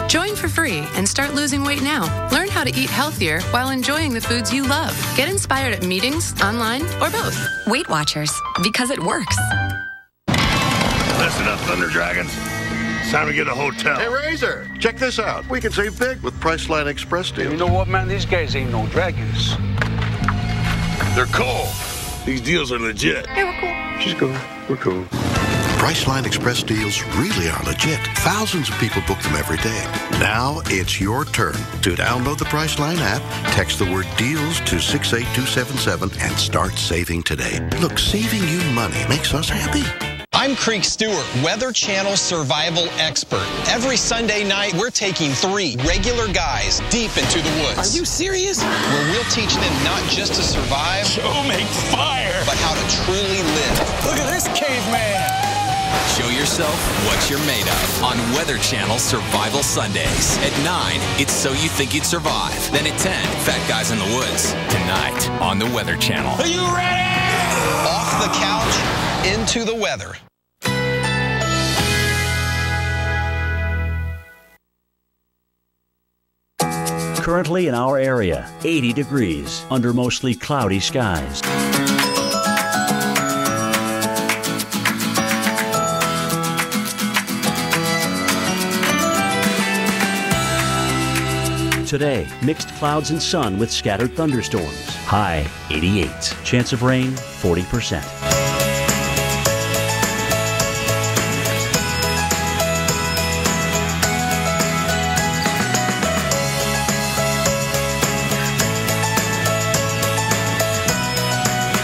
Join for free and start losing weight now. Learn how to eat healthier while enjoying the foods you love. Get inspired at meetings, online, or both. Weight Watchers, because it works. Listen up, Thunder Dragons. It's time to get a hotel. Hey, Razor, check this out. We can save big with Priceline Express deals. You know what, man? These guys ain't no dragons. They're cool. These deals are legit. Hey, we're cool. She's cool. We're cool. Priceline Express deals really are legit. Thousands of people book them every day. Now it's your turn to download the Priceline app, text the word deals to 68277, and start saving today. Look, saving you money makes us happy. I'm Creek Stewart, Weather Channel survival expert. Every Sunday night, we're taking 3 regular guys deep into the woods. Are you serious? Where we'll teach them not just to survive, show make fire, but how to truly live. Look at this caveman. Show yourself what you're made of on Weather Channel Survival Sundays. At 9, it's So You Think You'd Survive. Then at 10, Fat Guys in the Woods. Tonight on the Weather Channel. Are you ready? Off the couch, into the weather. Currently in our area, 80 degrees under mostly cloudy skies. Today, mixed clouds and sun with scattered thunderstorms. High 88. Chance of rain 40%.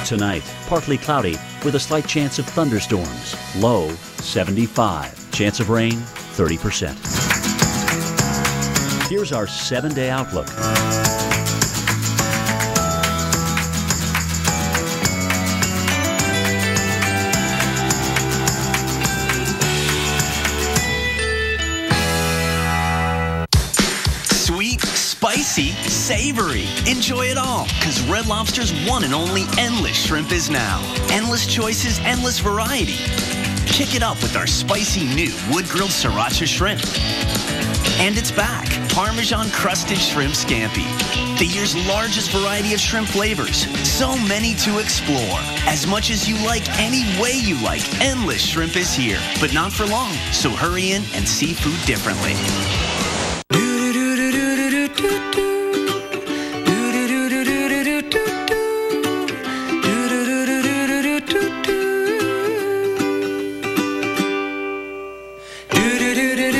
Tonight, partly cloudy with a slight chance of thunderstorms. Low 75. Chance of rain 30%. Here's our 7-day outlook. Sweet, spicy, savory. Enjoy it all, because Red Lobster's one and only Endless Shrimp is now. Endless choices, endless variety. Kick it up with our spicy new wood-grilled sriracha shrimp. And it's back, Parmesan crusted shrimp scampi. The year's largest variety of shrimp flavors. So many to explore. As much as you like, any way you like, Endless Shrimp is here. But not for long, so hurry in and see food differently.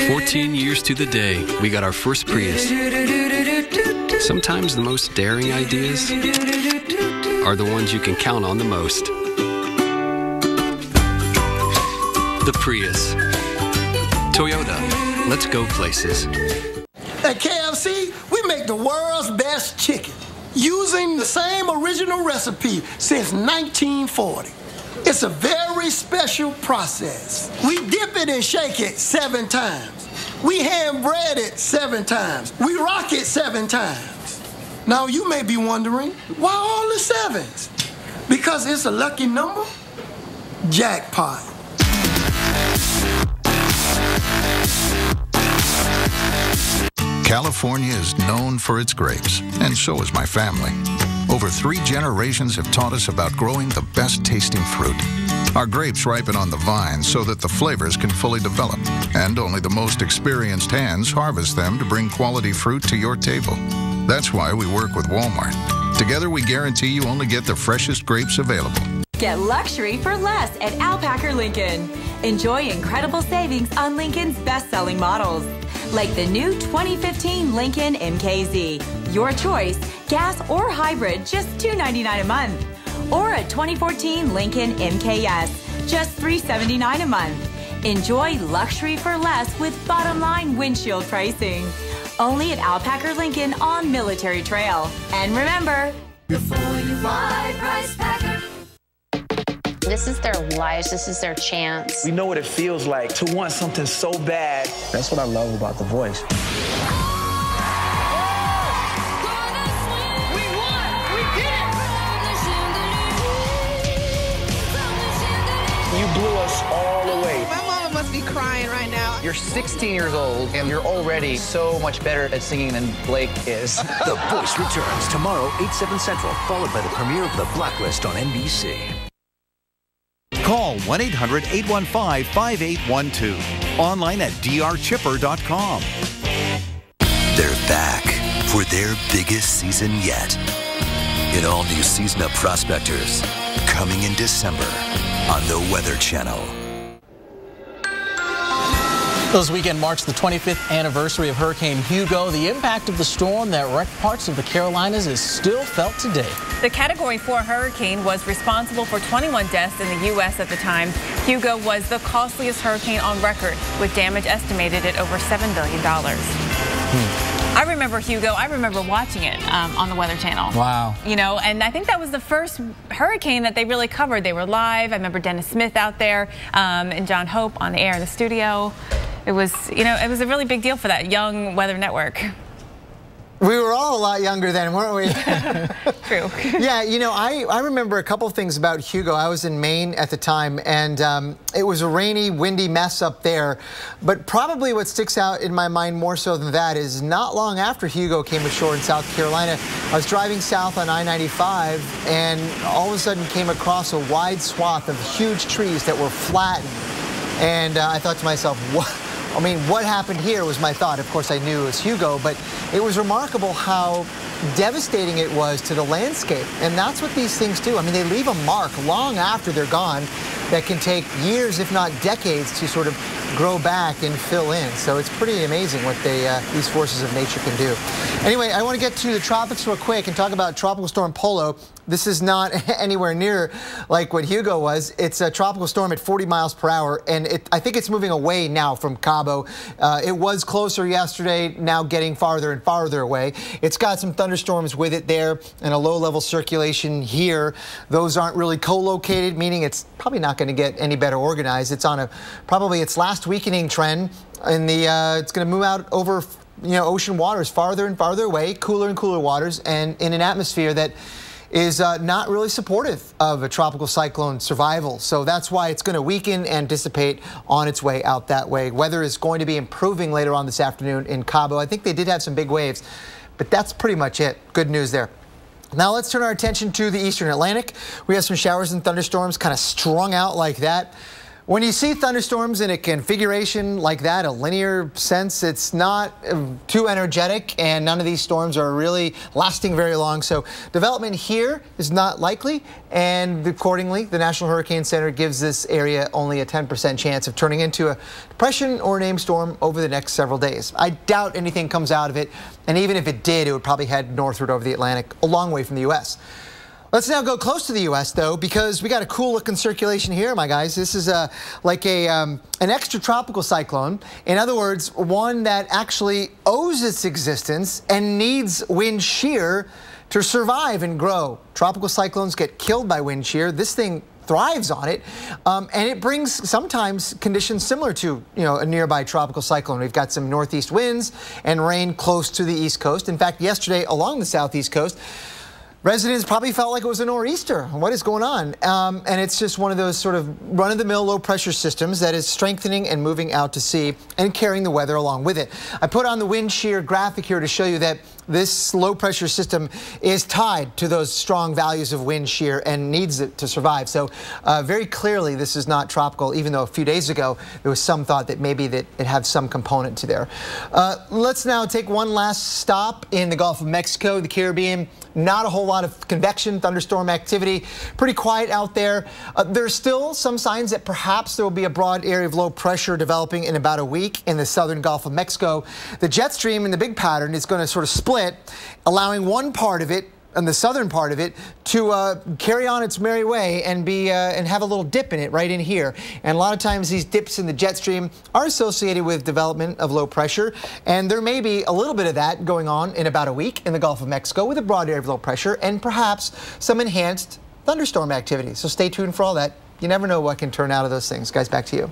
14 years to the day, we got our first Prius. Sometimes the most daring ideas are the ones you can count on the most. The Prius. Toyota. Let's go places. At KFC, we make the world's best chicken using the same original recipe since 1940. It's a very special process. We dip it and shake it 7 times. We hand bread it 7 times. We rock it 7 times. Now you may be wondering, why all the 7s? Because it's a lucky number? Jackpot. California is known for its grapes, and so is my family. Over 3 generations have taught us about growing the best tasting fruit. Our grapes ripen on the vine so that the flavors can fully develop, and only the most experienced hands harvest them to bring quality fruit to your table. That's why we work with Walmart. Together we guarantee you only get the freshest grapes available. Get luxury for less at Al Packer Lincoln. Enjoy incredible savings on Lincoln's best-selling models, like the new 2015 Lincoln MKZ. Your choice, gas or hybrid, just $299 a month. Or a 2014 Lincoln MKS, just $379 a month. Enjoy luxury for less with bottom-line windshield pricing. Only at Al Packer Lincoln on Military Trail. And remember, before you buy, Price Packer. This is their lives. This is their chance. We know what it feels like to want something so bad. That's what I love about The Voice. You blew us all away. My mama must be crying right now. You're 16 years old, and you're already so much better at singing than Blake is. The Voice returns tomorrow, 8/7 Central, followed by the premiere of The Blacklist on NBC. Call 1-800-815-5812. Online at drchipper.com. They're back for their biggest season yet. An all-new season of Prospectors, coming in December on the Weather Channel. This weekend marks the 25th anniversary of Hurricane Hugo. The impact of the storm that wrecked parts of the Carolinas is still felt today. The Category 4 hurricane was responsible for 21 deaths in the U.S. at the time. Hugo was the costliest hurricane on record, with damage estimated at over $7 billion. I remember Hugo. I remember watching it on the Weather Channel. Wow. You know, and I think that was the first hurricane that they really covered. They were live. I remember Dennis Smith out there and John Hope on the air in the studio. It was, you know, it was a really big deal for that young weather network. We were all a lot younger then, weren't we? True. Yeah, you know, I remember a couple of things about Hugo. I was in Maine at the time, and it was a rainy, windy mess up there. But probably what sticks out in my mind more so than that is not long after Hugo came ashore in South Carolina, I was driving south on I-95, and all of a sudden came across a wide swath of huge trees that were flattened. And I thought to myself, what happened here was my thought. Of course, I knew it was Hugo, but it was remarkable how devastating it was to the landscape. And that's what these things do. I mean, they leave a mark long after they're gone that can take years, if not decades, to sort of grow back and fill in. So it's pretty amazing what these forces of nature can do. Anyway, I want to get to the tropics real quick and talk about Tropical Storm Polo. This is not anywhere near like what Hugo was. It's a tropical storm at 40 miles per hour, and I think it's moving away now from Cabo. It was closer yesterday, now getting farther and farther away. It's got some thunderstorms with it there and a low-level circulation here. Those aren't really co-located, meaning it's probably not going to get any better organized. It's on probably its last weakening trend, and it's going to move out over ocean waters farther and farther away, cooler and cooler waters, and in an atmosphere that is not really supportive of a tropical cyclone survival. So that's why it's going to weaken and dissipate on its way out that way. Weather is going to be improving later on this afternoon in Cabo. I think they did have some big waves, but that's pretty much it. Good news there. Now let's turn our attention to the eastern Atlantic. We have some showers and thunderstorms kind of strung out like that. When you see thunderstorms in a configuration like that, a linear sense, it's not too energetic, and none of these storms are really lasting very long. So development here is not likely, and accordingly, the National Hurricane Center gives this area only a 10% chance of turning into a depression or named storm over the next several days. I doubt anything comes out of it, and even if it did, it would probably head northward over the Atlantic, a long way from the U.S. Let's now go close to the U.S., though, because we got a cool looking circulation here, my guys. This is like an extratropical cyclone. In other words, one that actually owes its existence and needs wind shear to survive and grow. Tropical cyclones get killed by wind shear. This thing thrives on it, and it brings sometimes conditions similar to a nearby tropical cyclone. We've got some northeast winds and rain close to the east coast. In fact, yesterday along the southeast coast, residents probably felt like it was a nor'easter. What is going on? And it's just one of those sort of run-of-the-mill low-pressure systems that is strengthening and moving out to sea and carrying the weather along with it. I put on the wind shear graphic here to show you that this low-pressure system is tied to those strong values of wind shear and needs it to survive. So very clearly, this is not tropical, even though a few days ago there was some thought that maybe that it had some component to there. Let's now take one last stop in the Gulf of Mexico, the Caribbean. Not a whole lot of convection, thunderstorm activity. Pretty quiet out there. There's still some signs that perhaps there will be a broad area of low pressure developing in about a week in the southern Gulf of Mexico. The jet stream in the big pattern is going to sort of split, allowing one part of it, and the southern part of it, to carry on its merry way and and have a little dip in it right in here. And a lot of times these dips in the jet stream are associated with development of low pressure, and there may be a little bit of that going on in about a week in the Gulf of Mexico with a broad area of low pressure and perhaps some enhanced thunderstorm activity. So stay tuned for all that. You never know what can turn out of those things. Guys, back to you.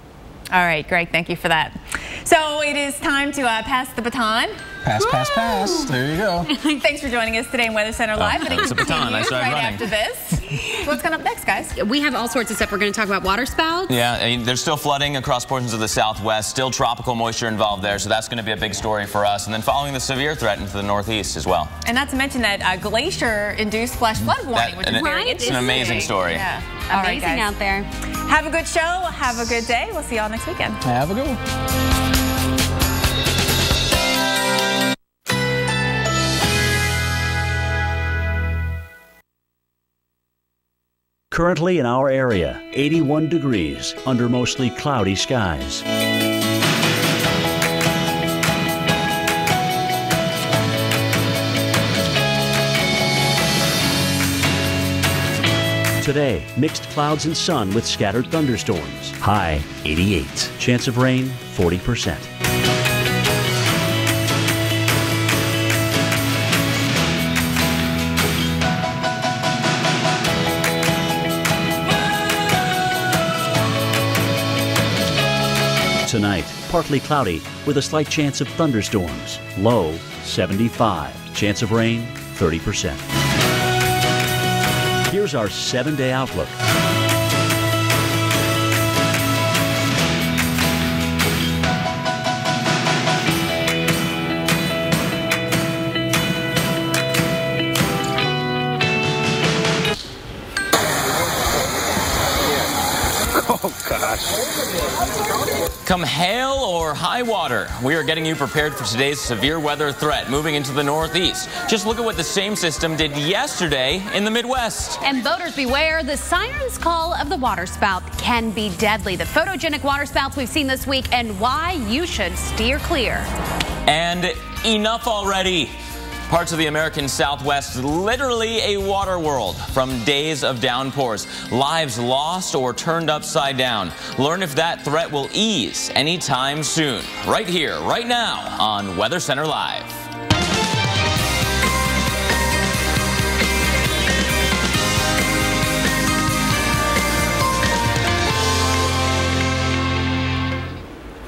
All right, Greg, thank you for that. So it is time to pass the baton. Pass. There you go. Thanks for joining us today in Weather Center Live. It's a baton. I started running. After this. What's coming up next, guys? We have all sorts of stuff. We're going to talk about water spouts. Yeah, I mean, there's still flooding across portions of the southwest, still tropical moisture involved there, so that's going to be a big story for us. And then following the severe threat into the northeast as well. And not to mention that glacier-induced flash flood warning, which is very interesting. It's an amazing story. Yeah. Amazing out there. Have a good show. Have a good day. We'll see y'all next weekend. Have a good one. Currently in our area, 81 degrees under mostly cloudy skies. Today, mixed clouds and sun with scattered thunderstorms. High 88. Chance of rain 40%. Tonight, partly cloudy with a slight chance of thunderstorms. Low 75. Chance of rain 30%. Here's our 7-day outlook. Oh, gosh. Come hail or high water, we are getting you prepared for today's severe weather threat moving into the northeast. Just look at what the same system did yesterday in the Midwest. And boaters beware, the siren's call of the water spout can be deadly. The photogenic water spouts we've seen this week and why you should steer clear. And enough already. Parts of the American Southwest, literally a water world from days of downpours. Lives lost or turned upside down. Learn if that threat will ease anytime soon. Right here, right now on Weather Center Live.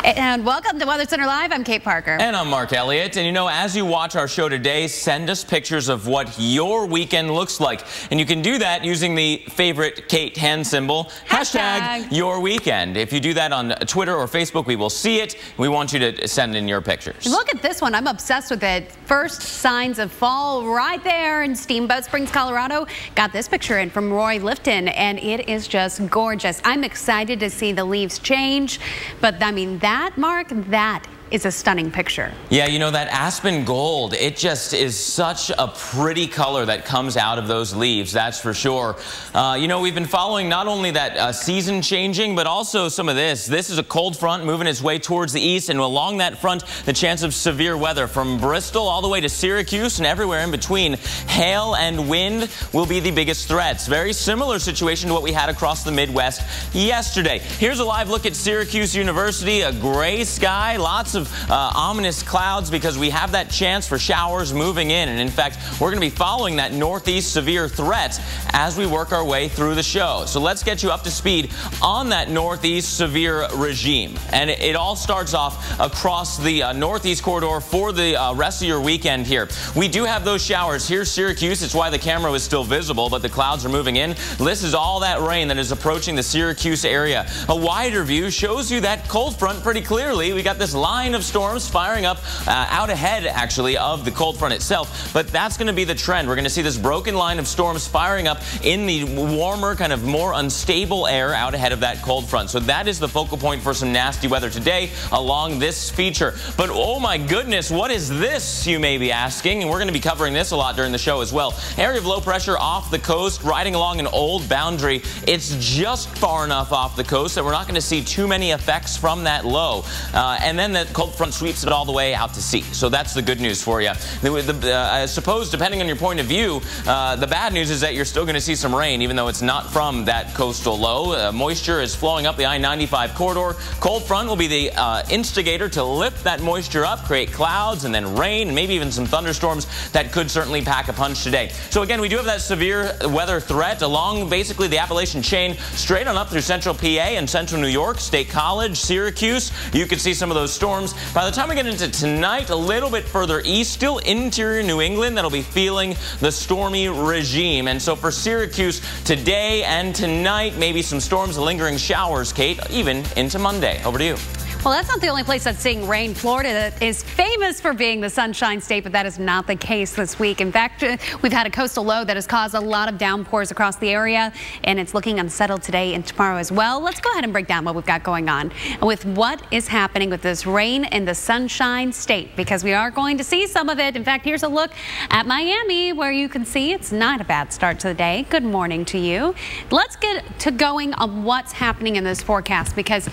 And welcome to Weather Center Live. I'm Kate Parker. And I'm Mark Elliott. And you know, as you watch our show today, send us pictures of what your weekend looks like. And you can do that using the favorite Kate hand symbol, hashtag your weekend. If you do that on Twitter or Facebook, we will see it. We want you to send in your pictures. Look at this one. I'm obsessed with it. First signs of fall right there in Steamboat Springs, Colorado. Got this picture in from Roy Lifton, and it is just gorgeous. I'm excited to see the leaves change, but I mean, Mark, that is a stunning picture. Yeah, you know, that aspen gold, it just is such a pretty color that comes out of those leaves, that's for sure. You know, we've been following not only that season changing, but also some of this. This is a cold front moving its way towards the east, and along that front, the chance of severe weather from Bristol all the way to Syracuse and everywhere in between. Hail and wind will be the biggest threats. Very similar situation to what we had across the Midwest yesterday. Here's a live look at Syracuse University, a gray sky, lots of ominous clouds because we have that chance for showers moving in. And in fact, we're going to be following that northeast severe threat as we work our way through the show. So let's get you up to speed on that northeast severe regime. And it all starts off across the northeast corridor for the rest of your weekend here. We do have those showers. Here's Syracuse. It's why the camera is still visible, but the clouds are moving in. This is all that rain that is approaching the Syracuse area. A wider view shows you that cold front pretty clearly. We got this line of storms firing up out ahead, actually, of the cold front itself. But that's going to be the trend. We're going to see this broken line of storms firing up in the warmer, kind of more unstable air out ahead of that cold front. So that is the focal point for some nasty weather today along this feature. But oh my goodness, what is this, you may be asking? And we're going to be covering this a lot during the show as well. Area of low pressure off the coast, riding along an old boundary. It's just far enough off the coast that we're not going to see too many effects from that low. And then that cold front sweeps it all the way out to sea. So that's the good news for you. I suppose, depending on your point of view, the bad news is that you're still going to see some rain, even though it's not from that coastal low. Moisture is flowing up the I-95 corridor. Cold front will be the instigator to lift that moisture up, create clouds and then rain, and maybe even some thunderstorms that could certainly pack a punch today. So again, we do have that severe weather threat along basically the Appalachian chain, straight on up through central PA and central New York, State College, Syracuse. You could see some of those storms. By the time we get into tonight, a little bit further east, still interior New England, that'll be feeling the stormy regime. And so for Syracuse today and tonight, maybe some storms, lingering showers, Kate, even into Monday. Over to you. Well, that's not the only place that's seeing rain. Florida is famous for being the sunshine state, but that is not the case this week. In fact, we've had a coastal low that has caused a lot of downpours across the area, and it's looking unsettled today and tomorrow as well. Let's go ahead and break down what we've got going on with what is happening with this rain in the sunshine state, because we are going to see some of it. In fact, here's a look at Miami, where you can see it's not a bad start to the day. Good morning to you. Let's get to going on what's happening in this forecast, because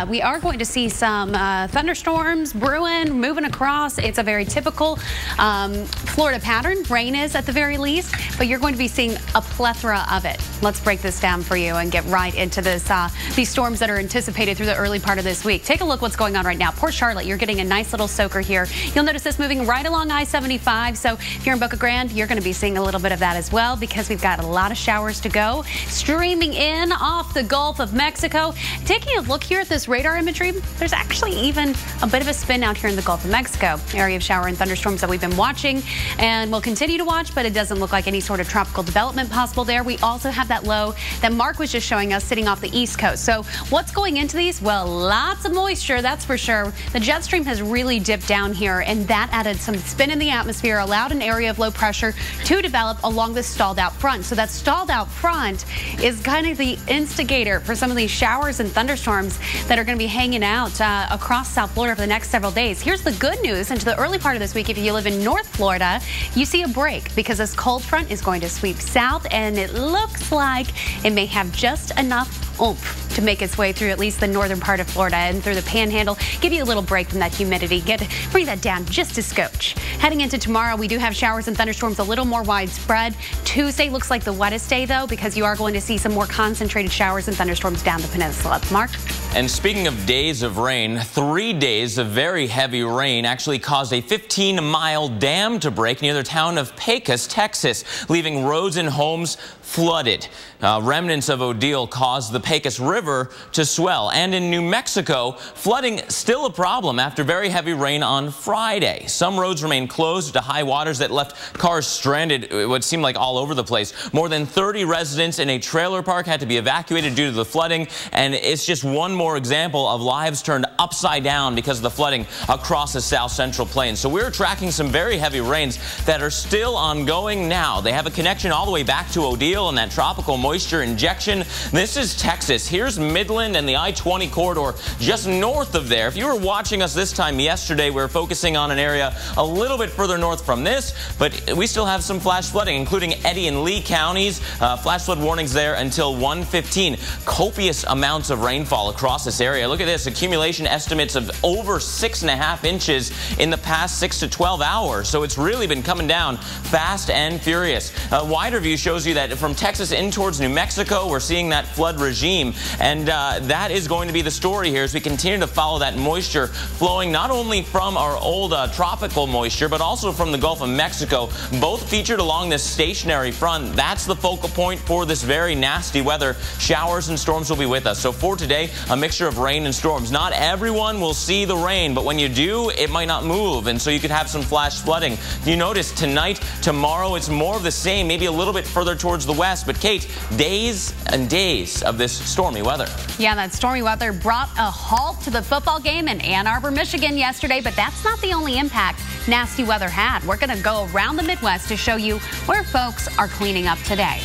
we are going to see some thunderstorms brewing, moving across. It's a very typical Florida pattern. Rain is at the very least, but you're going to be seeing a plethora of it. Let's break this down for you and get right into this. These storms that are anticipated through the early part of this week. Take a look what's going on right now. Port Charlotte, you're getting a nice little soaker here. You'll notice this moving right along I-75. So if you're in Boca Grande, you're going to be seeing a little bit of that as well, because we've got a lot of showers to go. Streaming in off the Gulf of Mexico. Taking a look here at this radar imagery, there's actually even a bit of a spin out here in the Gulf of Mexico. Area of shower and thunderstorms that we've been watching and will continue to watch, but it doesn't look like any sort of tropical development possible there. We also have that low that Mark was just showing us sitting off the East Coast. So what's going into these? Well, lots of moisture, that's for sure. The jet stream has really dipped down here, and that added some spin in the atmosphere, allowed an area of low pressure to develop along the stalled out front. So that stalled out front is kind of the instigator for some of these showers and thunderstorms that are going to be hanging out across South Florida for the next several days. Here's the good news into the early part of this week. If you live in North Florida, you see a break, because this cold front is going to sweep south, and it looks like it may have just enough oomph to make its way through at least the northern part of Florida and through the panhandle, give you a little break from that humidity, bring that down just a scotch. Heading into tomorrow, we do have showers and thunderstorms a little more widespread. Tuesday looks like the wettest day, though, because you are going to see some more concentrated showers and thunderstorms down the peninsula. Mark? And speaking of days of rain, 3 days of very heavy rain actually caused a 15-mile dam to break near the town of Pecos, Texas, leaving roads and homes flooded. Remnants of Odile caused the Pecos River to swell. And in New Mexico, flooding still a problem after very heavy rain on Friday. Some roads remain closed to high waters that left cars stranded, it would seem like all over the place. More than 30 residents in a trailer park had to be evacuated due to the flooding, and it's just one more example of lives turned upside down because of the flooding across the South Central Plains. So we're tracking some very heavy rains that are still ongoing now. They have a connection all the way back to Odile and that tropical moisture injection. This is Texas. Here's Midland and the I-20 corridor just north of there. If you were watching us this time yesterday, we were focusing on an area a little bit further north from this, but we still have some flash flooding, including Eddy and Lee counties. Flash flood warnings there until 1:15. Copious amounts of rainfall across this area. Look at this. Accumulation estimates of over 6.5 inches in the past 6 to 12 hours. So it's really been coming down fast and furious. A wider view shows you that from Texas in towards New Mexico, we're seeing that flood regime. And that is going to be the story here as we continue to follow that moisture flowing not only from our old tropical moisture, but also from the Gulf of Mexico, both featured along this stationary front. That's the focal point for this very nasty weather. Showers and storms will be with us. So for today, a mixture of rain and storms. Not everyone will see the rain, but when you do, it might not move, and so you could have some flash flooding. You notice tonight, tomorrow, it's more of the same, maybe a little bit further towards the west. But Kate, days and days of this stormy weather. Yeah, that stormy weather brought a halt to the football game in Ann Arbor, Michigan yesterday, but that's not the only impact nasty weather had. We're going to go around the Midwest to show you where folks are cleaning up today.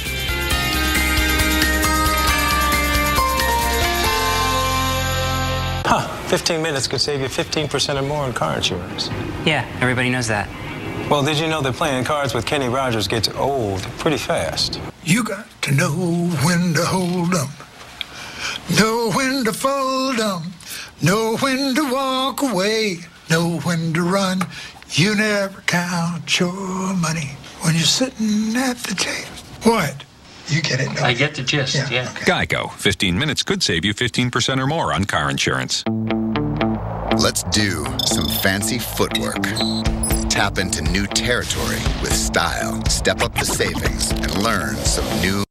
15 minutes could save you 15% or more on car insurance. Yeah, everybody knows that. Well, did you know that playing cards with Kenny Rogers gets old pretty fast? You got to know when to hold 'em, know when to fold 'em, know when to walk away, know when to run. You never count your money when you're sitting at the table. What? You get it? I get the gist, yeah. Okay. Geico. 15 minutes could save you 15% or more on car insurance. Let's do some fancy footwork. Tap into new territory with style. Step up the savings and learn some new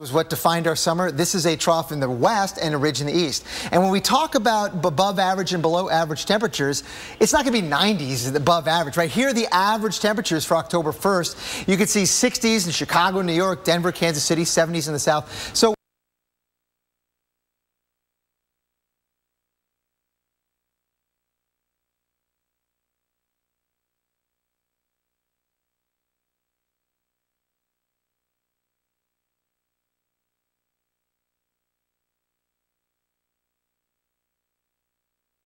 Was what defined our summer. This is a trough in the west and a ridge in the east. And when we talk about above average and below average temperatures, it's not going to be 90s above average, right? Here are the average temperatures for October 1st. You can see 60s in Chicago, New York, Denver, Kansas City, 70s in the south. So